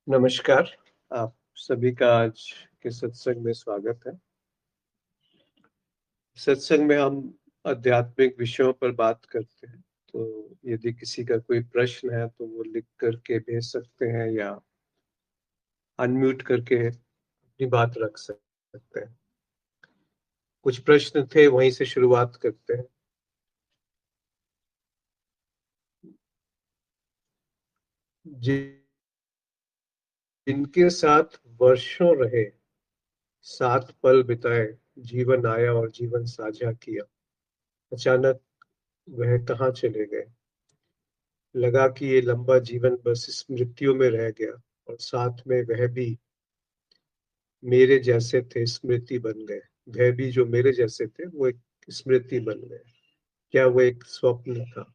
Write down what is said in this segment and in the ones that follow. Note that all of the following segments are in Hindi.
नमस्कार। आप सभी का आज के सत्संग में स्वागत है। सत्संग में हम आध्यात्मिक विषयों पर बात करते हैं। तो यदि किसी का कोई प्रश्न है तो वो लिख करके भेज सकते हैं या अनम्यूट करके अपनी बात रख सकते हैं। कुछ प्रश्न थे, वहीं से शुरुआत करते हैं। जिनके साथ वर्षों रहे, साथ पल बिताए, जीवन आया और जीवन साझा किया, अचानक वह कहाँ चले गए। लगा कि ये लंबा जीवन बस स्मृतियों में रह गया, और साथ में वह भी मेरे जैसे थे, स्मृति बन गए। वह भी जो मेरे जैसे थे वो एक स्मृति बन गए। क्या वो एक स्वप्न था?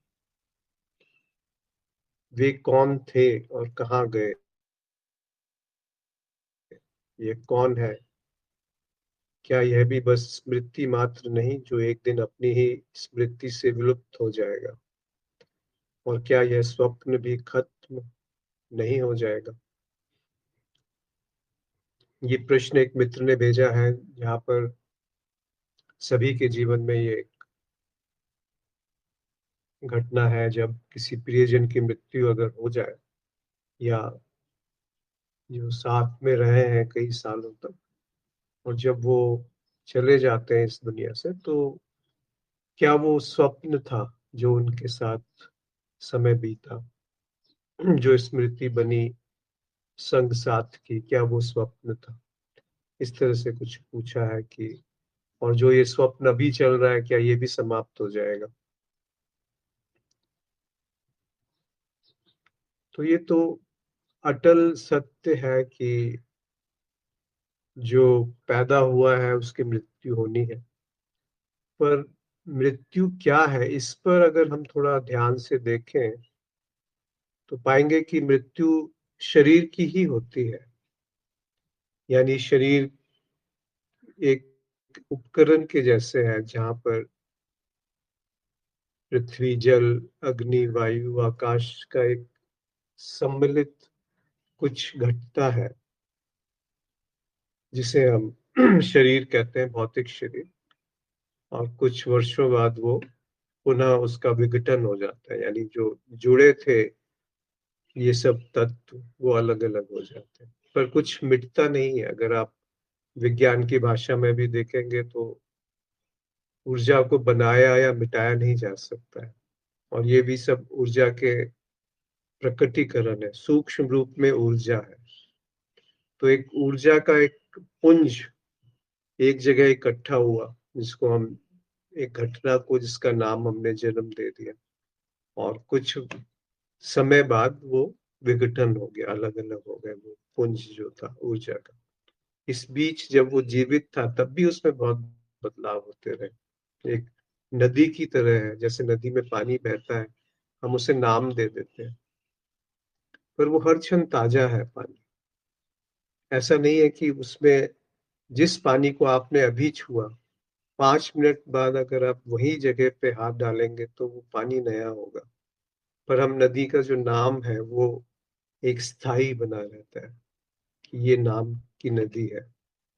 वे कौन थे और कहाँ गए? ये कौन है? क्या यह भी बस स्मृति मात्र नहीं, जो एक दिन अपनी ही स्मृति से विलुप्त हो जाएगा? और क्या यह स्वप्न भी खत्म नहीं हो जाएगा? ये प्रश्न एक मित्र ने भेजा है, जहाँ पर सभी के जीवन में ये घटना है, जब किसी प्रियजन की मृत्यु अगर हो जाए, या जो साथ में रहे हैं कई सालों तक, और जब वो चले जाते हैं इस दुनिया से, तो क्या वो स्वप्न था जो उनके साथ समय बीता, जो स्मृति बनी संग साथ की, क्या वो स्वप्न था? इस तरह से कुछ पूछा है कि और जो ये स्वप्न अभी चल रहा है, क्या ये भी समाप्त हो जाएगा? तो ये तो अटल सत्य है कि जो पैदा हुआ है उसकी मृत्यु होनी है। पर मृत्यु क्या है, इस पर अगर हम थोड़ा ध्यान से देखें तो पाएंगे कि मृत्यु शरीर की ही होती है। यानी शरीर एक उपकरण के जैसे है, जहां पर पृथ्वी, जल, अग्नि, वायु, आकाश का एक सम्मिलित कुछ घटता है, जिसे हम शरीर कहते हैं, भौतिक शरीर। और कुछ वर्षों बाद वो पुनः उसका विघटन हो जाता है, यानी जो जुड़े थे ये सब तत्व वो अलग अलग हो जाते हैं। पर कुछ मिटता नहीं है। अगर आप विज्ञान की भाषा में भी देखेंगे तो ऊर्जा को बनाया या मिटाया नहीं जा सकता है। और ये भी सब ऊर्जा के प्रकटीकरण है, सूक्ष्म रूप में ऊर्जा है। तो एक ऊर्जा का एक पुंज एक जगह इकट्ठा हुआ, जिसको हम एक घटना को, जिसका नाम हमने जन्म दे दिया, और कुछ समय बाद वो विघटन हो गया, अलग अलग हो गए वो पुंज जो था ऊर्जा का। इस बीच जब वो जीवित था तब भी उसमें बहुत बदलाव होते रहे। एक नदी की तरह है, जैसे नदी में पानी बहता है, हम उसे नाम दे देते हैं, पर वो हर क्षण ताजा है पानी। ऐसा नहीं है कि उसमें जिस पानी को आपने अभी छुआ, 5 मिनट बाद अगर आप वही जगह पे हाथ डालेंगे तो वो पानी नया होगा। पर हम नदी का जो नाम है वो एक स्थायी बना रहता है, कि ये नाम की नदी है।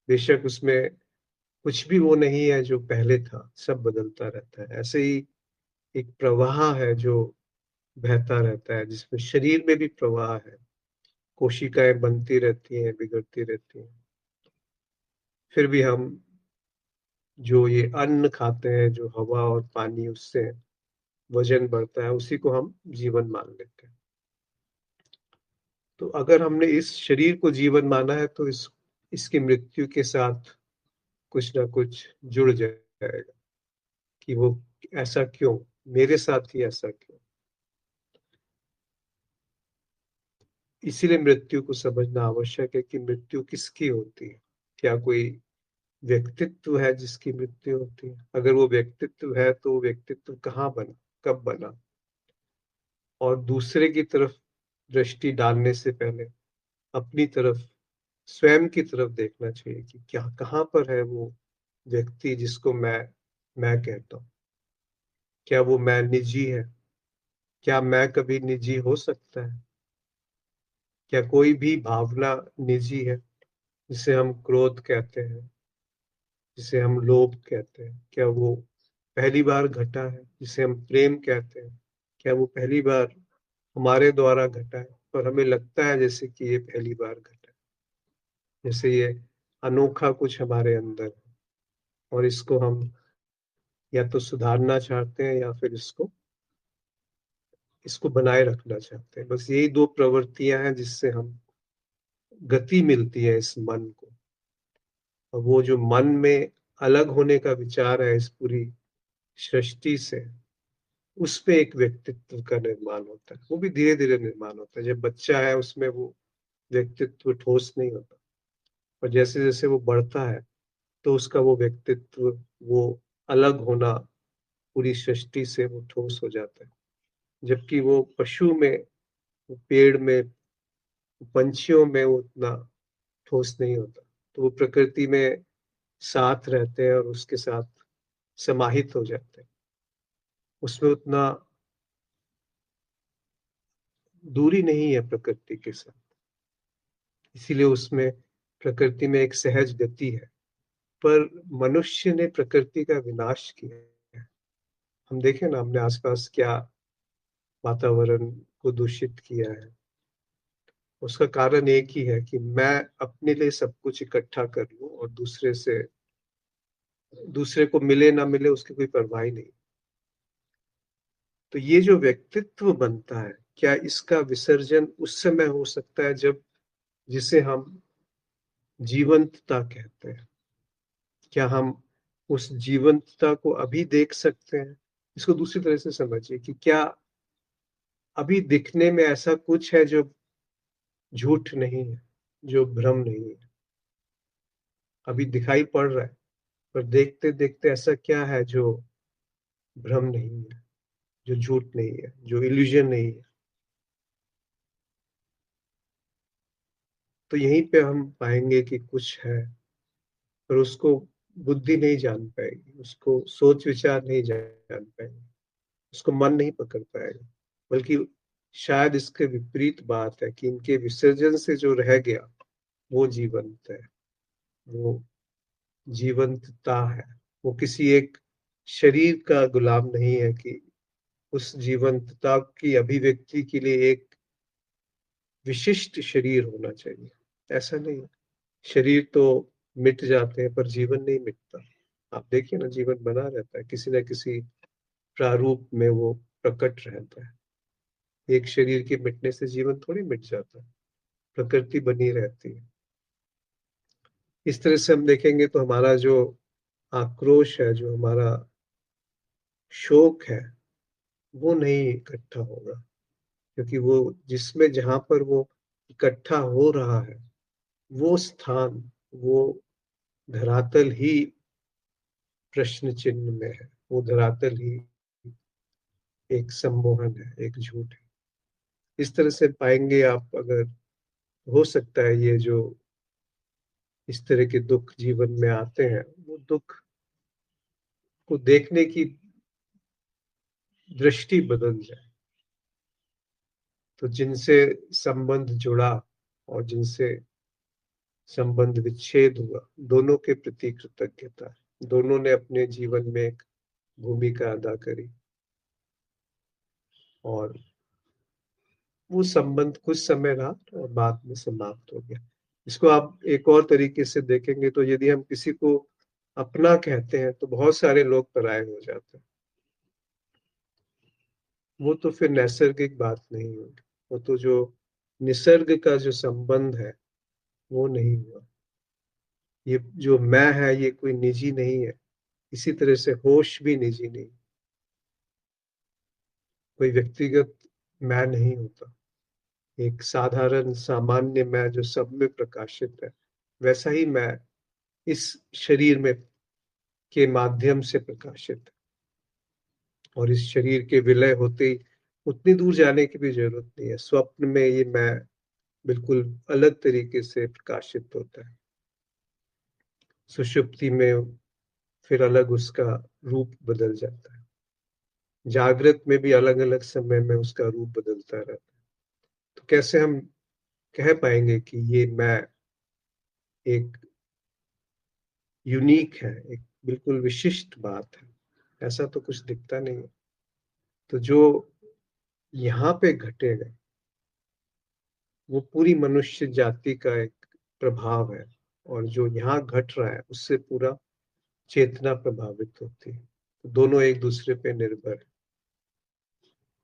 बेशक उसमें कुछ भी वो नहीं है जो पहले था, सब बदलता रहता है। ऐसे ही एक प्रवाह है जो बहता रहता है, जिसमें शरीर में भी प्रवाह है। कोशिकाएं बनती रहती हैं, बिगड़ती रहती हैं। फिर भी हम जो ये अन्न खाते हैं, जो हवा और पानी, उससे वजन बढ़ता है, उसी को हम जीवन मान लेते हैं। तो अगर हमने इस शरीर को जीवन माना है तो इसकी मृत्यु के साथ कुछ ना कुछ जुड़ जाएगा, कि वो ऐसा क्यों, मेरे साथ ही ऐसा क्यों। इसीलिए मृत्यु को समझना आवश्यक है कि मृत्यु किसकी होती है। क्या कोई व्यक्तित्व है जिसकी मृत्यु होती है? अगर वो व्यक्तित्व है तो वो व्यक्तित्व कहाँ बना, कब बना? और दूसरे की तरफ दृष्टि डालने से पहले अपनी तरफ, स्वयं की तरफ देखना चाहिए कि क्या, कहाँ पर है वो व्यक्ति जिसको मैं कहता हूँ। क्या वो मैं निजी है? क्या मैं कभी निजी हो सकता है? क्या कोई भी भावना निजी है? जिसे हम क्रोध कहते हैं, जिसे हम लोभ कहते हैं, क्या वो पहली बार घटा है? जिसे हम प्रेम कहते हैं, क्या वो पहली बार हमारे द्वारा घटा है? पर हमें लगता है जैसे कि ये पहली बार घटा है, जैसे ये अनोखा कुछ हमारे अंदर है, और इसको हम या तो सुधारना चाहते हैं या फिर इसको इसको बनाए रखना चाहते हैं। बस यही दो प्रवृत्तियां हैं जिससे हम गति मिलती है इस मन को। और वो जो मन में अलग होने का विचार है इस पूरी सृष्टि से, उस पे एक व्यक्तित्व का निर्माण होता है। वो भी धीरे धीरे निर्माण होता है। जब बच्चा है उसमें वो व्यक्तित्व ठोस नहीं होता, और जैसे जैसे वो बढ़ता है तो उसका वो व्यक्तित्व, वो अलग होना पूरी सृष्टि से वो ठोस हो जाता है। जबकि वो पशु में, वो पेड़ में, पंछियों में वो उतना ठोस नहीं होता। तो वो प्रकृति में साथ रहते हैं और उसके साथ समाहित हो जाते हैं। उसमें उतना दूरी नहीं है प्रकृति के साथ, इसीलिए उसमें प्रकृति में एक सहज गति है। पर मनुष्य ने प्रकृति का विनाश किया है। हम देखें ना, हमने आसपास क्या वातावरण को दूषित किया है। उसका कारण एक ही है कि मैं अपने लिए सब कुछ इकट्ठा कर लूं और दूसरे को मिले ना मिले उसकी कोई परवाह ही नहीं। तो ये जो व्यक्तित्व बनता है, क्या इसका विसर्जन उस समय हो सकता है जब, जिसे हम जीवंतता कहते हैं? क्या हम उस जीवंतता को अभी देख सकते हैं? इसको दूसरी तरह से समझिए कि क्या अभी दिखने में ऐसा कुछ है जो झूठ नहीं है, जो भ्रम नहीं है? अभी दिखाई पड़ रहा है, पर देखते देखते ऐसा क्या है जो भ्रम नहीं है, जो झूठ नहीं है, जो इल्यूजन नहीं है? तो यहीं पे हम पाएंगे कि कुछ है, पर उसको बुद्धि नहीं जान पाएगी, उसको सोच विचार नहीं जान पाएगी, उसको मन नहीं पकड़ पाएगा। बल्कि शायद इसके विपरीत बात है कि इनके विसर्जन से जो रह गया वो जीवंत है, वो जीवंतता है। वो किसी एक शरीर का गुलाम नहीं है कि उस जीवंतता की अभिव्यक्ति के लिए एक विशिष्ट शरीर होना चाहिए। ऐसा नहीं है। शरीर तो मिट जाते हैं पर जीवन नहीं मिटता। आप देखिए ना, जीवन बना रहता है, किसी न किसी प्रारूप में वो प्रकट रहता है। एक शरीर के मिटने से जीवन थोड़ी मिट जाता है, प्रकृति बनी रहती है। इस तरह से हम देखेंगे तो हमारा जो आक्रोश है, जो हमारा शोक है, वो नहीं इकट्ठा होगा, क्योंकि वो जिसमें जहां पर वो इकट्ठा हो रहा है, वो स्थान, वो धरातल ही प्रश्न चिन्ह में है। वो धरातल ही एक सम्मोहन है, एक झूठ है। इस तरह से पाएंगे आप, अगर हो सकता है ये जो इस तरह के दुख जीवन में आते हैं, वो दुख को देखने की दृष्टि बदल जाए। तो जिनसे संबंध जुड़ा और जिनसे संबंध विच्छेद हुआ, दोनों के प्रति कृतज्ञता है। दोनों ने अपने जीवन में एक भूमिका अदा करी, और वो संबंध कुछ समय रहा और बाद में समाप्त हो गया। इसको आप एक और तरीके से देखेंगे तो यदि हम किसी को अपना कहते हैं तो बहुत सारे लोग पराये हो जाते हैं। वो तो फिर नैसर्गिक बात नहीं होगी, वो तो जो निसर्ग का जो संबंध है वो नहीं हुआ। ये जो मैं है ये कोई निजी नहीं है, इसी तरह से होश भी निजी नहीं, कोई व्यक्तिगत मैं नहीं होता। एक साधारण सामान्य मैं जो सब में प्रकाशित है, वैसा ही मैं इस शरीर में के माध्यम से प्रकाशित है। और इस शरीर के विलय होते ही उतनी दूर जाने की भी जरूरत नहीं है। स्वप्न में ये मैं बिल्कुल अलग तरीके से प्रकाशित होता है। सुषुप्ति में फिर अलग उसका रूप बदल जाता है। जागृत में भी अलग अलग समय में उसका रूप बदलता रहता है। तो कैसे हम कह पाएंगे कि ये मैं एक यूनिक है, एक बिल्कुल विशिष्ट बात है, ऐसा तो कुछ दिखता नहीं है। तो जो यहाँ पे घटेगा वो पूरी मनुष्य जाति का एक प्रभाव है, और जो यहाँ घट रहा है उससे पूरा चेतना प्रभावित होती है। तो दोनों एक दूसरे पे निर्भर है,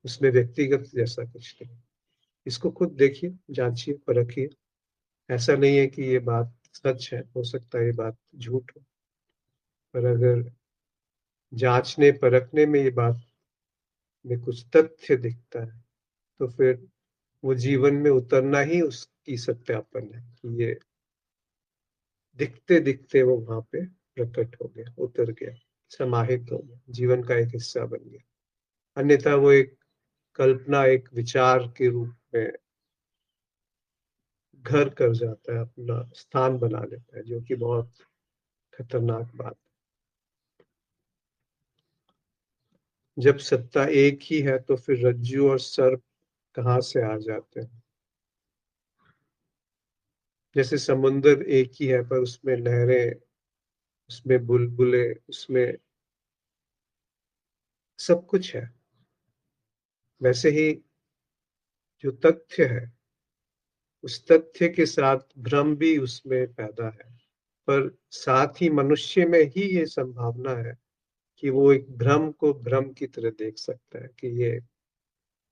उसमें व्यक्तिगत जैसा कुछ नहीं। इसको खुद देखिए, जांचिए, परखिए। ऐसा नहीं है कि ये बात सच है, हो सकता है ये बात झूठ हो, पर अगर जांचने परखने में ये बात में कुछ तथ्य दिखता है तो फिर वो जीवन में उतरना ही उसकी सत्यापन है कि ये दिखते दिखते वो वहां पे प्रकट हो गया, उतर गया, समाहित हो गया, जीवन का एक हिस्सा बन गया। अन्यथा वो एक कल्पना, एक विचार के रूप में घर कर जाता है, अपना स्थान बना लेता है, जो कि बहुत खतरनाक बात है। जब सत्ता एक ही है तो फिर रज्जू और सर्प कहाँ से आ जाते हैं? जैसे समुंदर एक ही है पर उसमें लहरें, उसमें बुलबुले, उसमें सब कुछ है, वैसे ही जो तथ्य है उस तथ्य के साथ भ्रम भी उसमें पैदा है। पर साथ ही मनुष्य में ही ये संभावना है कि वो एक भ्रम को भ्रम की तरह देख सकता है कि ये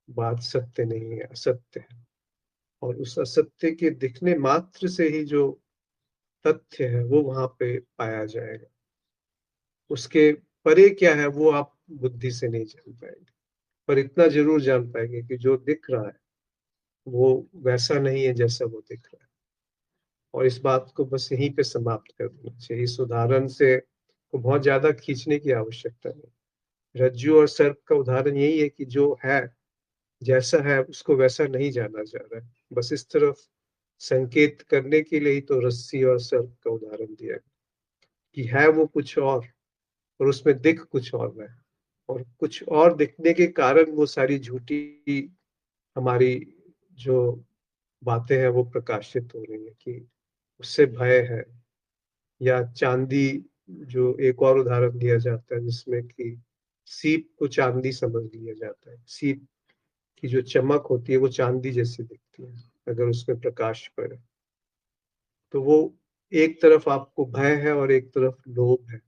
बात सत्य नहीं है, असत्य है। और उस असत्य के दिखने मात्र से ही जो तथ्य है वो वहां पे पाया जाएगा। उसके परे क्या है वो आप बुद्धि से नहीं जान पाएंगे, पर इतना जरूर जान पाएंगे कि जो दिख रहा है वो वैसा नहीं है जैसा वो दिख रहा है। और इस बात को बस यहीं पे समाप्त कर देना चाहिए। इस उदाहरण से को बहुत ज्यादा खींचने की आवश्यकता नहीं। रज्जू और सर्प का उदाहरण यही है कि जो है, जैसा है उसको वैसा नहीं जाना जा रहा है। बस इस तरफ संकेत करने के लिए ही तो रस्सी और सर्प का उदाहरण दिया गया कि है वो कुछ और उसमें दिख कुछ और रहा है, और कुछ और दिखने के कारण वो सारी झूठी हमारी जो बातें हैं वो प्रकाशित हो रही है कि उससे भय है। या चांदी, जो एक और उदाहरण दिया जाता है जिसमें कि सीप को चांदी समझ लिया जाता है। सीप की जो चमक होती है वो चांदी जैसी दिखती है अगर उसमें प्रकाश पड़े। तो वो एक तरफ आपको भय है और एक तरफ लोभ है।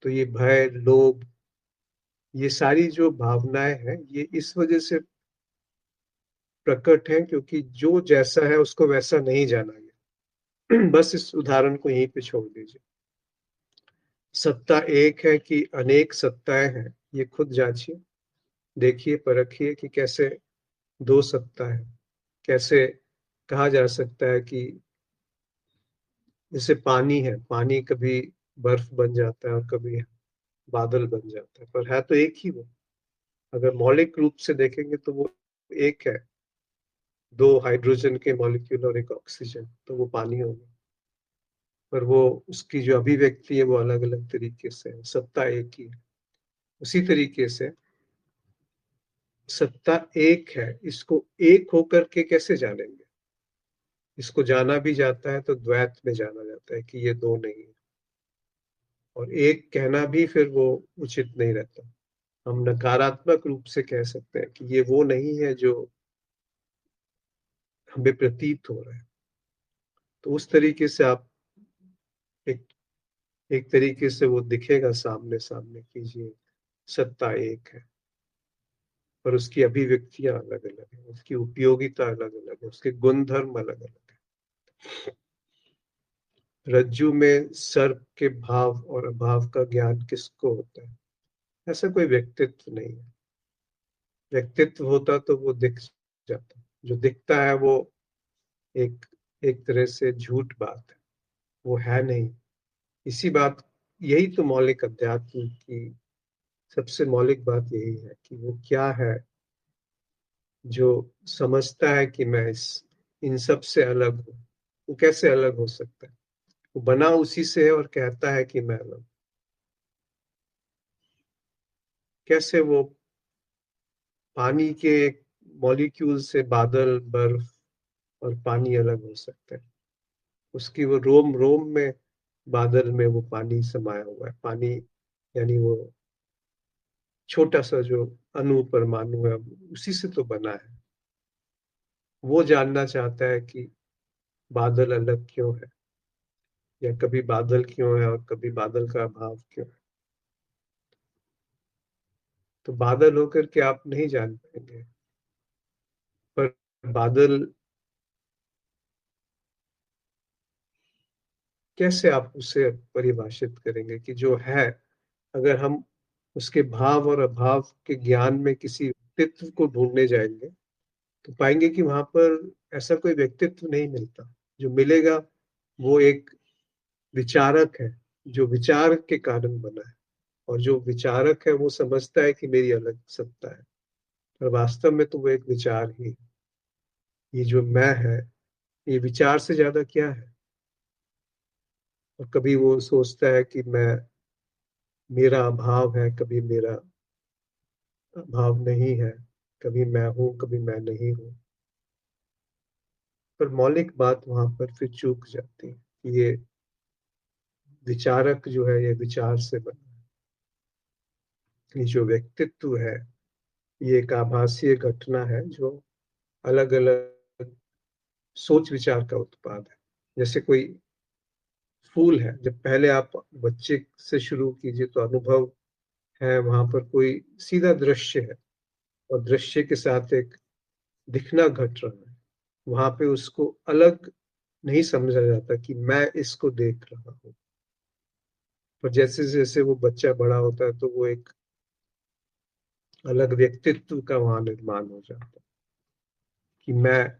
तो ये भय, लोभ, ये सारी जो भावनाएं हैं ये इस वजह से प्रकट है क्योंकि जो जैसा है उसको वैसा नहीं जाना गया। बस इस उदाहरण को यहीं पे छोड़ दीजिए। सत्ता एक है कि अनेक सत्ताएं हैं, ये खुद जांचिए, देखिए, परखिए कि कैसे दो सत्ता है। कैसे कहा जा सकता है कि जैसे पानी है, पानी कभी बर्फ बन जाता है और कभी बादल बन जाता है, पर है तो एक ही वो। अगर मौलिक रूप से देखेंगे तो वो एक है, दो हाइड्रोजन के मॉलिक्यूल और एक ऑक्सीजन, तो वो पानी होगा। पर वो उसकी जो अभिव्यक्ति है वो अलग अलग तरीके से है, सत्ता एक ही है। उसी तरीके से सत्ता एक है, इसको एक होकर के कैसे जानेंगे? इसको जाना भी जाता है तो द्वैत में जाना जाता है कि ये दो नहीं है, और एक कहना भी फिर वो उचित नहीं रहता। हम नकारात्मक रूप से कह सकते हैं कि ये वो नहीं है जो हमें प्रतीत हो रहा है। तो उस तरीके से आप एक एक तरीके से वो दिखेगा सामने सामने कीजिए, सत्ता एक है, पर उसकी अभिव्यक्तियां अलग अलग है, उसकी उपयोगिता अलग अलग है, उसके गुणधर्म अलग अलग है। रज्जु में सर्प के भाव और अभाव का ज्ञान किसको होता है? ऐसा कोई व्यक्तित्व नहीं है। व्यक्तित्व होता तो वो दिख जाता। जो दिखता है वो एक एक तरह से झूठ बात है, वो है नहीं। इसी बात, यही तो मौलिक अध्यात्म की सबसे मौलिक बात यही है कि वो क्या है जो समझता है कि मैं इस इन सब से अलग हूँ। वो कैसे अलग हो सकता है? वो बना उसी से है और कहता है कि मैं अलग हूँ। कैसे वो पानी के एक मॉलिक्यूल से बादल, बर्फ और पानी अलग हो सकता है। उसकी वो रोम रोम में, बादल में वो पानी समाया हुआ है। पानी यानी वो छोटा सा जो अणु परमाणु है, उसी से तो बना है। वो जानना चाहता है कि बादल अलग क्यों है, या कभी बादल क्यों है और कभी बादल का अभाव क्यों है। तो बादल होकर के आप नहीं जान पाएंगे, पर बादल कैसे आप उसे परिभाषित करेंगे कि जो है, अगर हम उसके भाव और अभाव के ज्ञान में किसी व्यक्तित्व को ढूंढने जाएंगे, तो पाएंगे कि वहां पर ऐसा कोई व्यक्तित्व नहीं मिलता। जो मिलेगा वो एक विचारक है, जो विचार के कारण बना है। और जो विचारक है वो समझता है कि मेरी अलग सत्ता है, पर वास्तव में तो वो एक विचार ही है। ये जो मैं है, ये विचार से ज्यादा क्या है। और कभी वो सोचता है कि मैं, मेरा अभाव है, कभी मेरा अभाव नहीं है, कभी मैं हूं कभी मैं नहीं हूं। पर मौलिक बात वहां पर फिर चूक जाती है कि ये विचारक जो है, ये विचार से बना है। ये जो व्यक्तित्व है, ये एक आभासीय घटना है जो अलग अलग सोच विचार का उत्पाद है। जैसे कोई फूल है, जब पहले आप बच्चे से शुरू कीजिए तो अनुभव है, वहां पर कोई सीधा दृश्य है और दृश्य के साथ एक दिखना घट रहा है। वहां पे उसको अलग नहीं समझा जाता कि मैं इसको देख रहा हूँ। पर जैसे जैसे वो बच्चा बड़ा होता है तो वो एक अलग व्यक्तित्व का वहां निर्माण हो जाता है कि मैं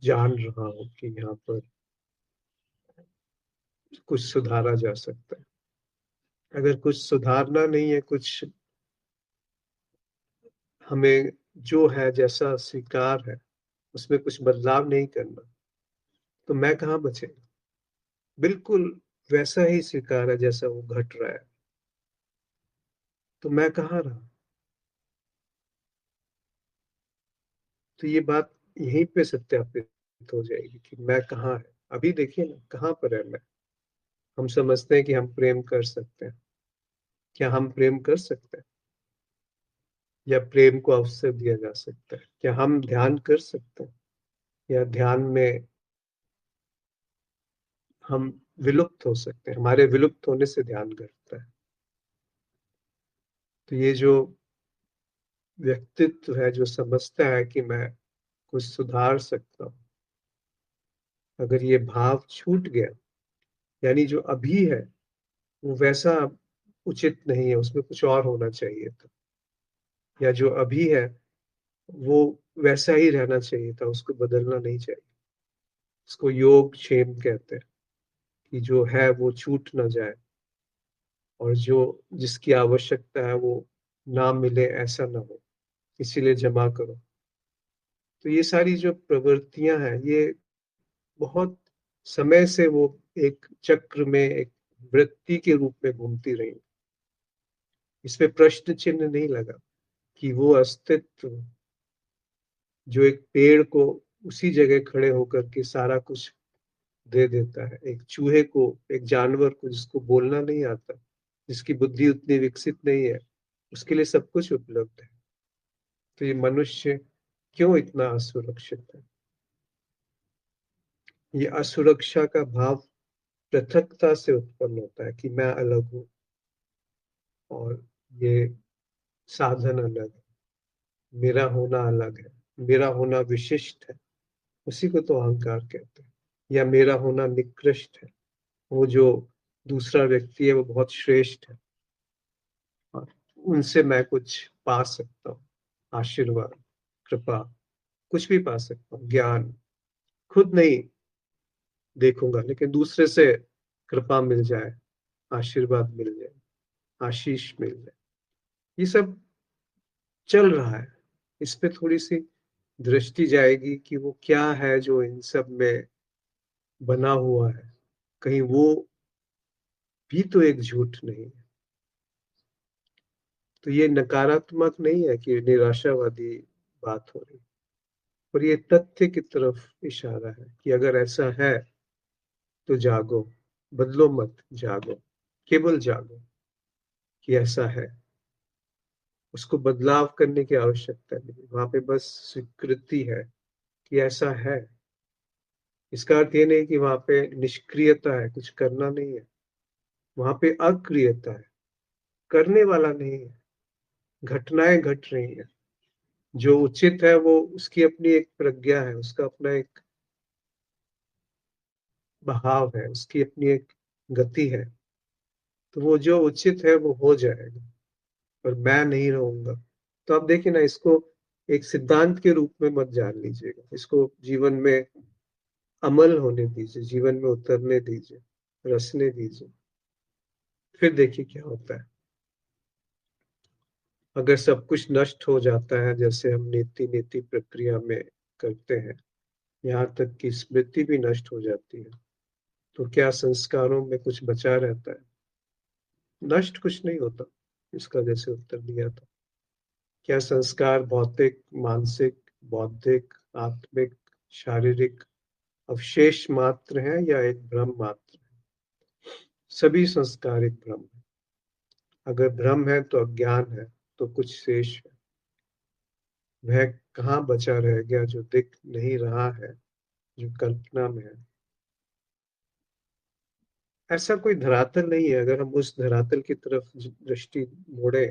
जान रहा हूँ कि यहाँ पर कुछ सुधारा जा सकता है। अगर कुछ सुधारना नहीं है, कुछ हमें जो है जैसा स्वीकार है उसमें कुछ बदलाव नहीं करना, तो मैं कहाँ बचेगा। बिल्कुल वैसा ही स्वीकार है जैसा वो घट रहा है, तो मैं कहाँ रहा। तो ये बात यहीं पे सत्यापित हो जाएगी कि मैं कहाँ है। अभी देखिए ना, कहाँ पर है मैं। हम समझते हैं कि हम प्रेम कर सकते हैं। क्या हम प्रेम कर सकते हैं, या प्रेम को अवसर दिया जा सकता है? क्या हम ध्यान कर सकते हैं, या ध्यान में हम विलुप्त हो सकते हैं? हमारे विलुप्त होने से ध्यान करता है। तो ये जो व्यक्तित्व है जो समझता है कि मैं कुछ सुधार सकता हूँ, अगर ये भाव छूट गया, यानी जो अभी है वो वैसा उचित नहीं है, उसमें कुछ और होना चाहिए था। या जो अभी है वो वैसा ही रहना चाहिए था, उसको बदलना नहीं चाहिए। इसको योग क्षेम कहते हैं, कि जो है वो छूट ना जाए, और जो जिसकी आवश्यकता है वो ना मिले, ऐसा ना हो, इसीलिए जमा करो। तो ये सारी जो प्रवृत्तियां हैं, ये बहुत समय से वो एक चक्र में, एक वृत्ति के रूप में घूमती रही। इसमें प्रश्न चिन्ह नहीं लगा कि वो अस्तित्व जो एक पेड़ को उसी जगह खड़े होकर के सारा कुछ दे देता है, एक चूहे को, एक जानवर को जिसको बोलना नहीं आता, जिसकी बुद्धि उतनी विकसित नहीं है, उसके लिए सब कुछ उपलब्ध है। तो ये मनुष्य क्यों इतना असुरक्षित है? ये असुरक्षा का भाव पृथकता से उत्पन्न होता है कि मैं अलग हूँ, और ये साधन अलग है, मेरा होना अलग है, मेरा होना विशिष्ट है। उसी को तो अहंकार कहते हैं। या मेरा होना निकृष्ट है, वो जो दूसरा व्यक्ति है वो बहुत श्रेष्ठ है, और उनसे मैं कुछ पा सकता हूँ, आशीर्वाद, कृपा, कुछ भी पा सकता हूँ, ज्ञान। खुद नहीं देखूंगा, लेकिन दूसरे से कृपा मिल जाए, आशीर्वाद मिल जाए, आशीष मिल जाए। ये सब चल रहा है। इस पे थोड़ी सी दृष्टि जाएगी कि वो क्या है जो इन सब में बना हुआ है। कहीं वो भी तो एक झूठ नहीं है। तो ये नकारात्मक नहीं है कि निराशावादी बात हो रही। और ये तथ्य की तरफ इशारा है कि अगर ऐसा है तो जागो, बदलो मत, जागो, केवल जागो कि ऐसा है। उसको बदलाव करने की आवश्यकता नहीं, वहां पे बस स्वीकृति है कि ऐसा है। इसका अर्थ ये नहीं कि वहां पे निष्क्रियता है, कुछ करना नहीं है। वहां पे अक्रियता है, करने वाला नहीं है, घटनाएं घट रही हैं। जो उचित है वो उसकी अपनी एक प्रज्ञा है, उसका अपना एक बहाव है, उसकी अपनी एक गति है। तो वो जो उचित है वो हो जाएगा, पर मैं नहीं रहूंगा। तो आप देखिए ना, इसको एक सिद्धांत के रूप में मत जान लीजिएगा, इसको जीवन में अमल होने दीजिए, जीवन में उतरने दीजिए, रसने दीजिए, फिर देखिए क्या होता है। अगर सब कुछ नष्ट हो जाता है जैसे हम नीति नीति प्रक्रिया में करते हैं, यहाँ तक कि स्मृति भी नष्ट हो जाती है, तो क्या संस्कारों में कुछ बचा रहता है? नष्ट कुछ नहीं होता। इसका जैसे उत्तर दिया था, क्या संस्कार भौतिक, मानसिक, बौद्धिक, आत्मिक, शारीरिक अवशेष मात्र हैं या एक भ्रम मात्र है? सभी संस्कार एक भ्रम है। अगर भ्रम है तो अज्ञान है, तो कुछ शेष है। वह कहाँ बचा रह गया जो दिख नहीं रहा है, जो कल्पना में है? ऐसा कोई धरातल नहीं है। अगर हम उस धरातल की तरफ दृष्टि मोड़े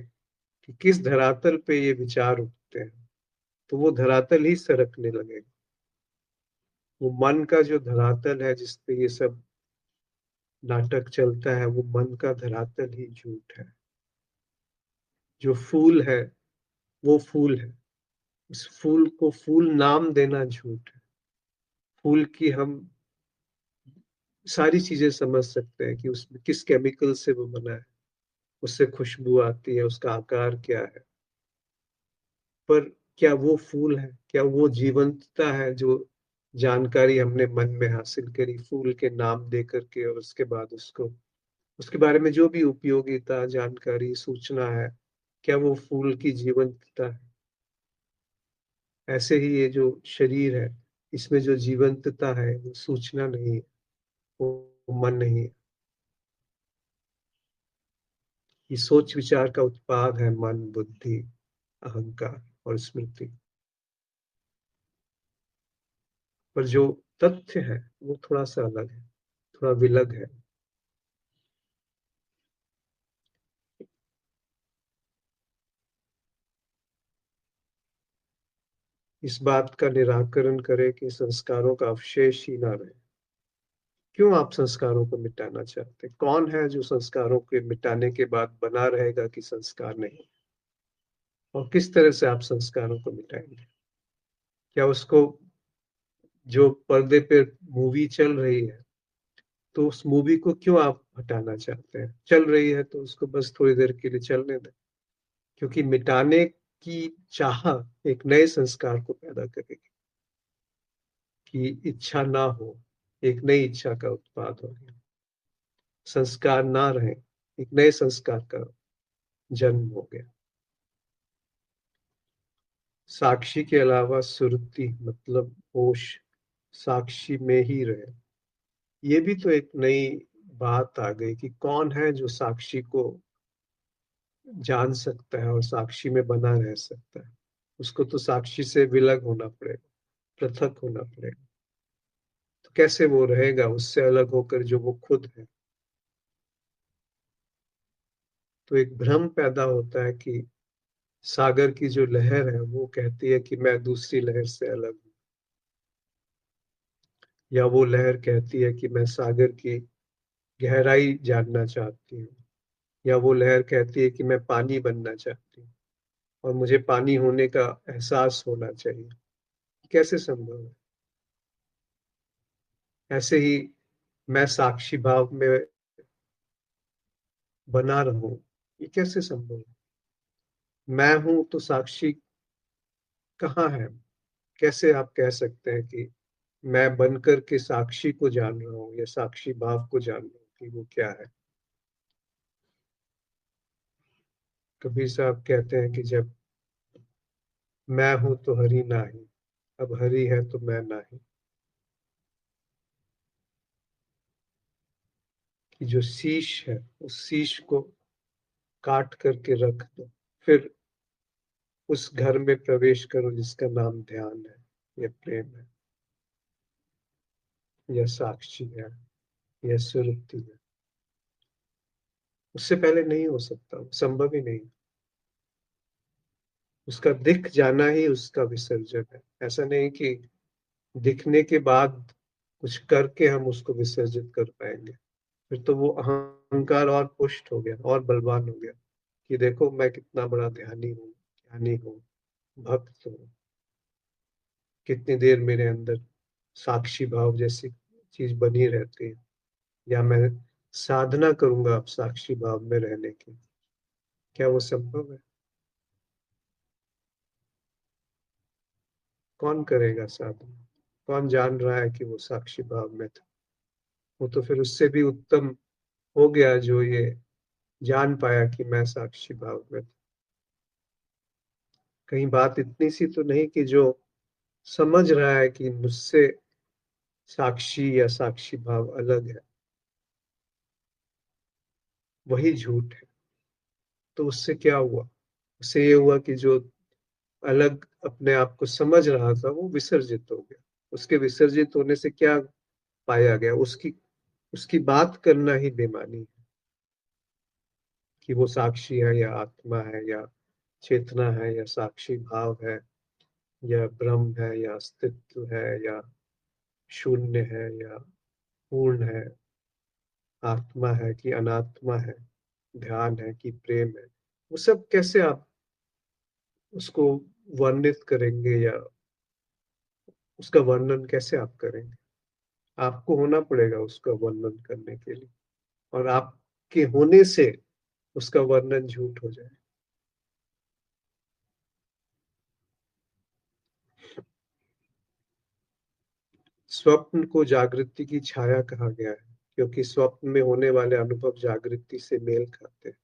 कि किस धरातल पे ये विचार उठते हैं, तो वो धरातल ही सरकने लगेगा। वो मन का जो धरातल है जिस पे ये सब नाटक चलता है, वो मन का धरातल ही झूठ है। जो फूल है वो फूल है, उस फूल को फूल नाम देना झूठ है। फूल की हम सारी चीजें समझ सकते हैं कि उसमें किस केमिकल से वो बना है, उससे खुशबू आती है, उसका आकार क्या है, पर क्या वो फूल है? क्या वो जीवंतता है जो जानकारी हमने मन में हासिल करी फूल के नाम दे करके, और उसके बाद उसको, उसके बारे में जो भी उपयोगिता जानकारी सूचना है, क्या वो फूल की जीवंतता है? ऐसे ही ये जो शरीर है, इसमें जो जीवंतता है वो सूचना नहीं है, वो मन नहीं है। ये सोच विचार का उत्पाद है मन, बुद्धि, अहंकार और स्मृति। पर जो तथ्य है वो थोड़ा सा अलग है, थोड़ा विलग है। इस बात का निराकरण करें कि संस्कारों का अवशेष ही ना रहे। क्यों आप संस्कारों को मिटाना चाहते हैं? कौन है जो संस्कारों के मिटाने के बाद बना रहेगा कि संस्कार नहीं? और किस तरह से आप संस्कारों को मिटाएंगे? क्या उसको, जो पर्दे पे मूवी चल रही है, तो उस मूवी को क्यों आप हटाना चाहते हैं? चल रही है तो उसको बस थोड़ी देर के लिए चलने दें, क्योंकि मिटाने की चाह एक नए संस्कार को पैदा करेगी, कि इच्छा ना हो, एक नई इच्छा का उत्पाद हो गया। संस्कार ना रहे, एक नए संस्कार का जन्म हो गया। साक्षी के अलावा सुरति मतलब होश साक्षी में ही रहे। ये भी तो एक नई बात आ गई कि कौन है जो साक्षी को जान सकता है और साक्षी में बना रह सकता है। उसको तो साक्षी से विलग होना पड़ेगा, पृथक होना पड़ेगा। तो कैसे वो रहेगा उससे अलग होकर जो वो खुद है? तो एक भ्रम पैदा होता है कि सागर की जो लहर है वो कहती है कि मैं दूसरी लहर से अलग हूँ, या वो लहर कहती है कि मैं सागर की गहराई जानना चाहती हूँ, या वो लहर कहती है कि मैं पानी बनना चाहती हूँ और मुझे पानी होने का एहसास होना चाहिए। कैसे संभव है? ऐसे ही मैं साक्षी भाव में बना रहूं, ये कैसे संभव है? मैं हूं तो साक्षी कहाँ है? कैसे आप कह सकते हैं कि मैं बनकर के साक्षी को जान रहा हूँ या साक्षी भाव को जान रहा हूँ कि वो क्या है? कबीर साहब कहते हैं कि जब मैं हूं तो हरि नाही, अब हरि है तो मैं नाही। कि जो शीश है उस शीश को काट करके रख दो, फिर उस घर में प्रवेश करो जिसका नाम ध्यान है, या प्रेम है, या साक्षी है, या सुरति है। उससे पहले नहीं हो सकता, संभव ही नहीं। उसका दिख जाना ही उसका विसर्जन है। ऐसा नहीं कि दिखने के बाद कुछ करके हम उसको विसर्जित कर पाएंगे। फिर तो वो अहंकार और पुष्ट हो गया और बलवान हो गया कि देखो मैं कितना बड़ा ध्यानी हूँ, ज्ञानी हूँ, भक्त हूँ। कितनी देर मेरे अंदर साक्षी भाव जैसी चीज बनी रहती है, या मैं साधना करूंगा अब साक्षी भाव में रहने की। क्या वो संभव है? कौन करेगा साधना? कौन जान रहा है कि वो साक्षी भाव में था? वो तो फिर उससे भी उत्तम हो गया जो ये जान पाया कि मैं साक्षी भाव में था। कहीं बात इतनी सी तो नहीं कि जो समझ रहा है कि मुझसे साक्षी या साक्षी भाव अलग है, वही झूठ है। तो उससे क्या हुआ? उससे ये हुआ कि जो अलग अपने आप को समझ रहा था वो विसर्जित हो गया। उसके विसर्जित होने से क्या पाया गया? उसकी उसकी बात करना ही बेमानी है कि वो साक्षी है, या आत्मा है, या चेतना है, या साक्षी भाव है, या ब्रह्म है, या अस्तित्व है, या शून्य है, या पूर्ण है, आत्मा है कि अनात्मा है, ध्यान है कि प्रेम है। वो सब कैसे आप उसको वर्णित करेंगे, या उसका वर्णन कैसे आप करेंगे? आपको होना पड़ेगा उसका वर्णन करने के लिए, और आपके होने से उसका वर्णन झूठ हो जाए। स्वप्न को जागृति की छाया कहा गया है, क्योंकि स्वप्न में होने वाले अनुभव जागृति से मेल खाते हैं।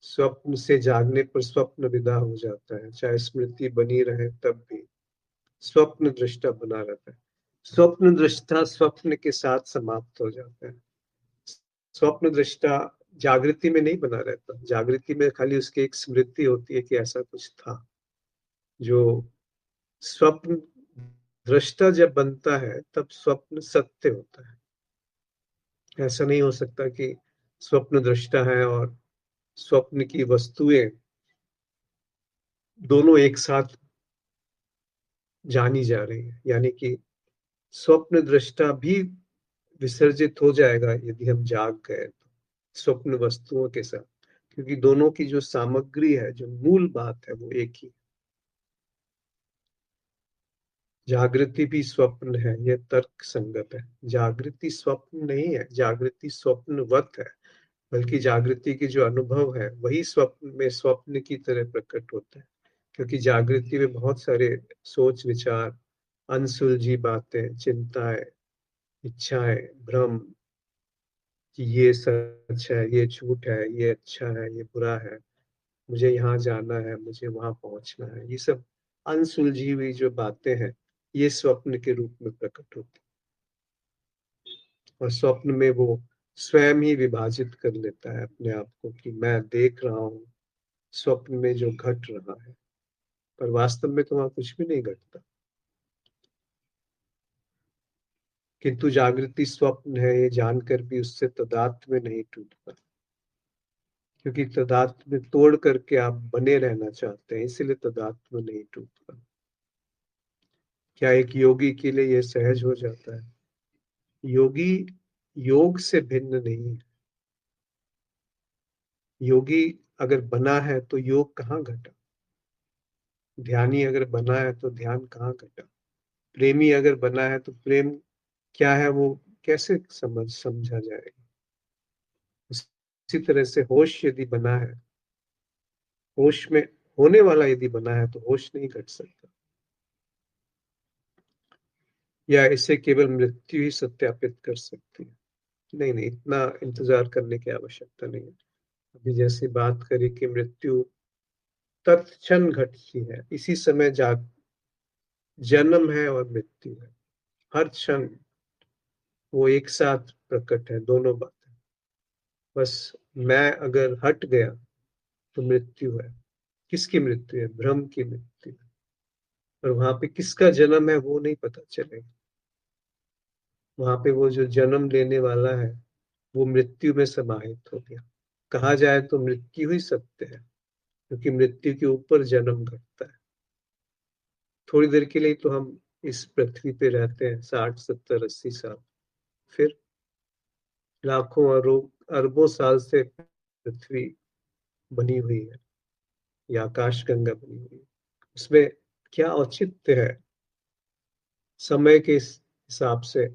स्वप्न से जागने पर स्वप्न विदा हो जाता है, चाहे स्मृति बनी रहे तब भी स्वप्न दृष्टा बना रहता है। स्वप्न दृष्टा स्वप्न के साथ समाप्त हो जाता है। स्वप्न दृष्टा जागृति में नहीं बना रहता। जागृति में खाली उसकी एक स्मृति होती है कि ऐसा कुछ था। जो स्वप्न दृष्टा जब बनता है तब स्वप्न सत्य होता है। ऐसा नहीं हो सकता कि स्वप्न दृष्टा है और स्वप्न की वस्तुएं दोनों एक साथ जानी जा रही है। यानी कि स्वप्न दृष्टा भी विसर्जित हो जाएगा यदि हम जाग गए तो स्वप्न वस्तुओं के साथ, क्योंकि दोनों की जो सामग्री है, जो मूल बात है, वो एक ही। जागृति भी स्वप्न है, यह तर्क संगत है। जागृति स्वप्न नहीं है, जागृति स्वप्नवत है। बल्कि जागृति की जो अनुभव है वही स्वप्न में स्वप्न की तरह प्रकट होता है। क्योंकि जागृति में बहुत सारे सोच विचार, अनसुलझी बातें, चिंताएं, इच्छाएं, भ्रम कि ये सच है, ये झूठ है, ये अच्छा है, ये बुरा है, मुझे यहाँ जाना है, मुझे वहां पहुंचना है, ये सब अनसुलझी हुई जो बातें हैं, ये स्वप्न के रूप में प्रकट होती है। और स्वप्न में वो स्वयं ही विभाजित कर लेता है अपने आप को कि मैं देख रहा हूँ स्वप्न में जो घट रहा है, पर वास्तव में तो वहां कुछ भी नहीं घटता। किंतु जागृति स्वप्न है ये जानकर भी उससे तादात्म्य में नहीं टूटता, क्योंकि तादात्म्य में तोड़ करके आप बने रहना चाहते हैं, इसलिए तादात्म्य में नहीं टूटता। क्या एक योगी के लिए यह सहज हो जाता है? योगी योग से भिन्न नहीं है। योगी अगर बना है तो योग कहाँ घटा? ध्यानी अगर बना है तो ध्यान कहाँ घटा? प्रेमी अगर बना है तो प्रेम क्या है वो कैसे समझा जाएगा? उसी तरह से होश यदि बना है, होश में होने वाला यदि बना है तो होश नहीं घट सकता, या इसे केवल मृत्यु ही सत्यापित कर सकती है। नहीं नहीं, इतना इंतजार करने की आवश्यकता नहीं है। अभी जैसी बात करी कि मृत्यु तत्क्षण घटती है, इसी समय जाग जन्म है और मृत्यु है, हर क्षण वो एक साथ प्रकट है, दोनों बातें। बस मैं अगर हट गया तो मृत्यु है। किसकी मृत्यु है? भ्रम की मृत्यु। और वहां पे किसका जन्म है वो नहीं पता चलेगा। वहां पे वो जो जन्म लेने वाला है वो मृत्यु में समाहित हो गया। कहा जाए तो मृत्यु ही सत्य है, क्योंकि मृत्यु के ऊपर जन्म घटता है। थोड़ी देर के लिए तो हम इस पृथ्वी पे रहते हैं, 60 70 80 साल, फिर लाखों अरबों साल से पृथ्वी बनी हुई है, या आकाश गंगा बनी हुई है। उसमें क्या औचित्य है समय के हिसाब से?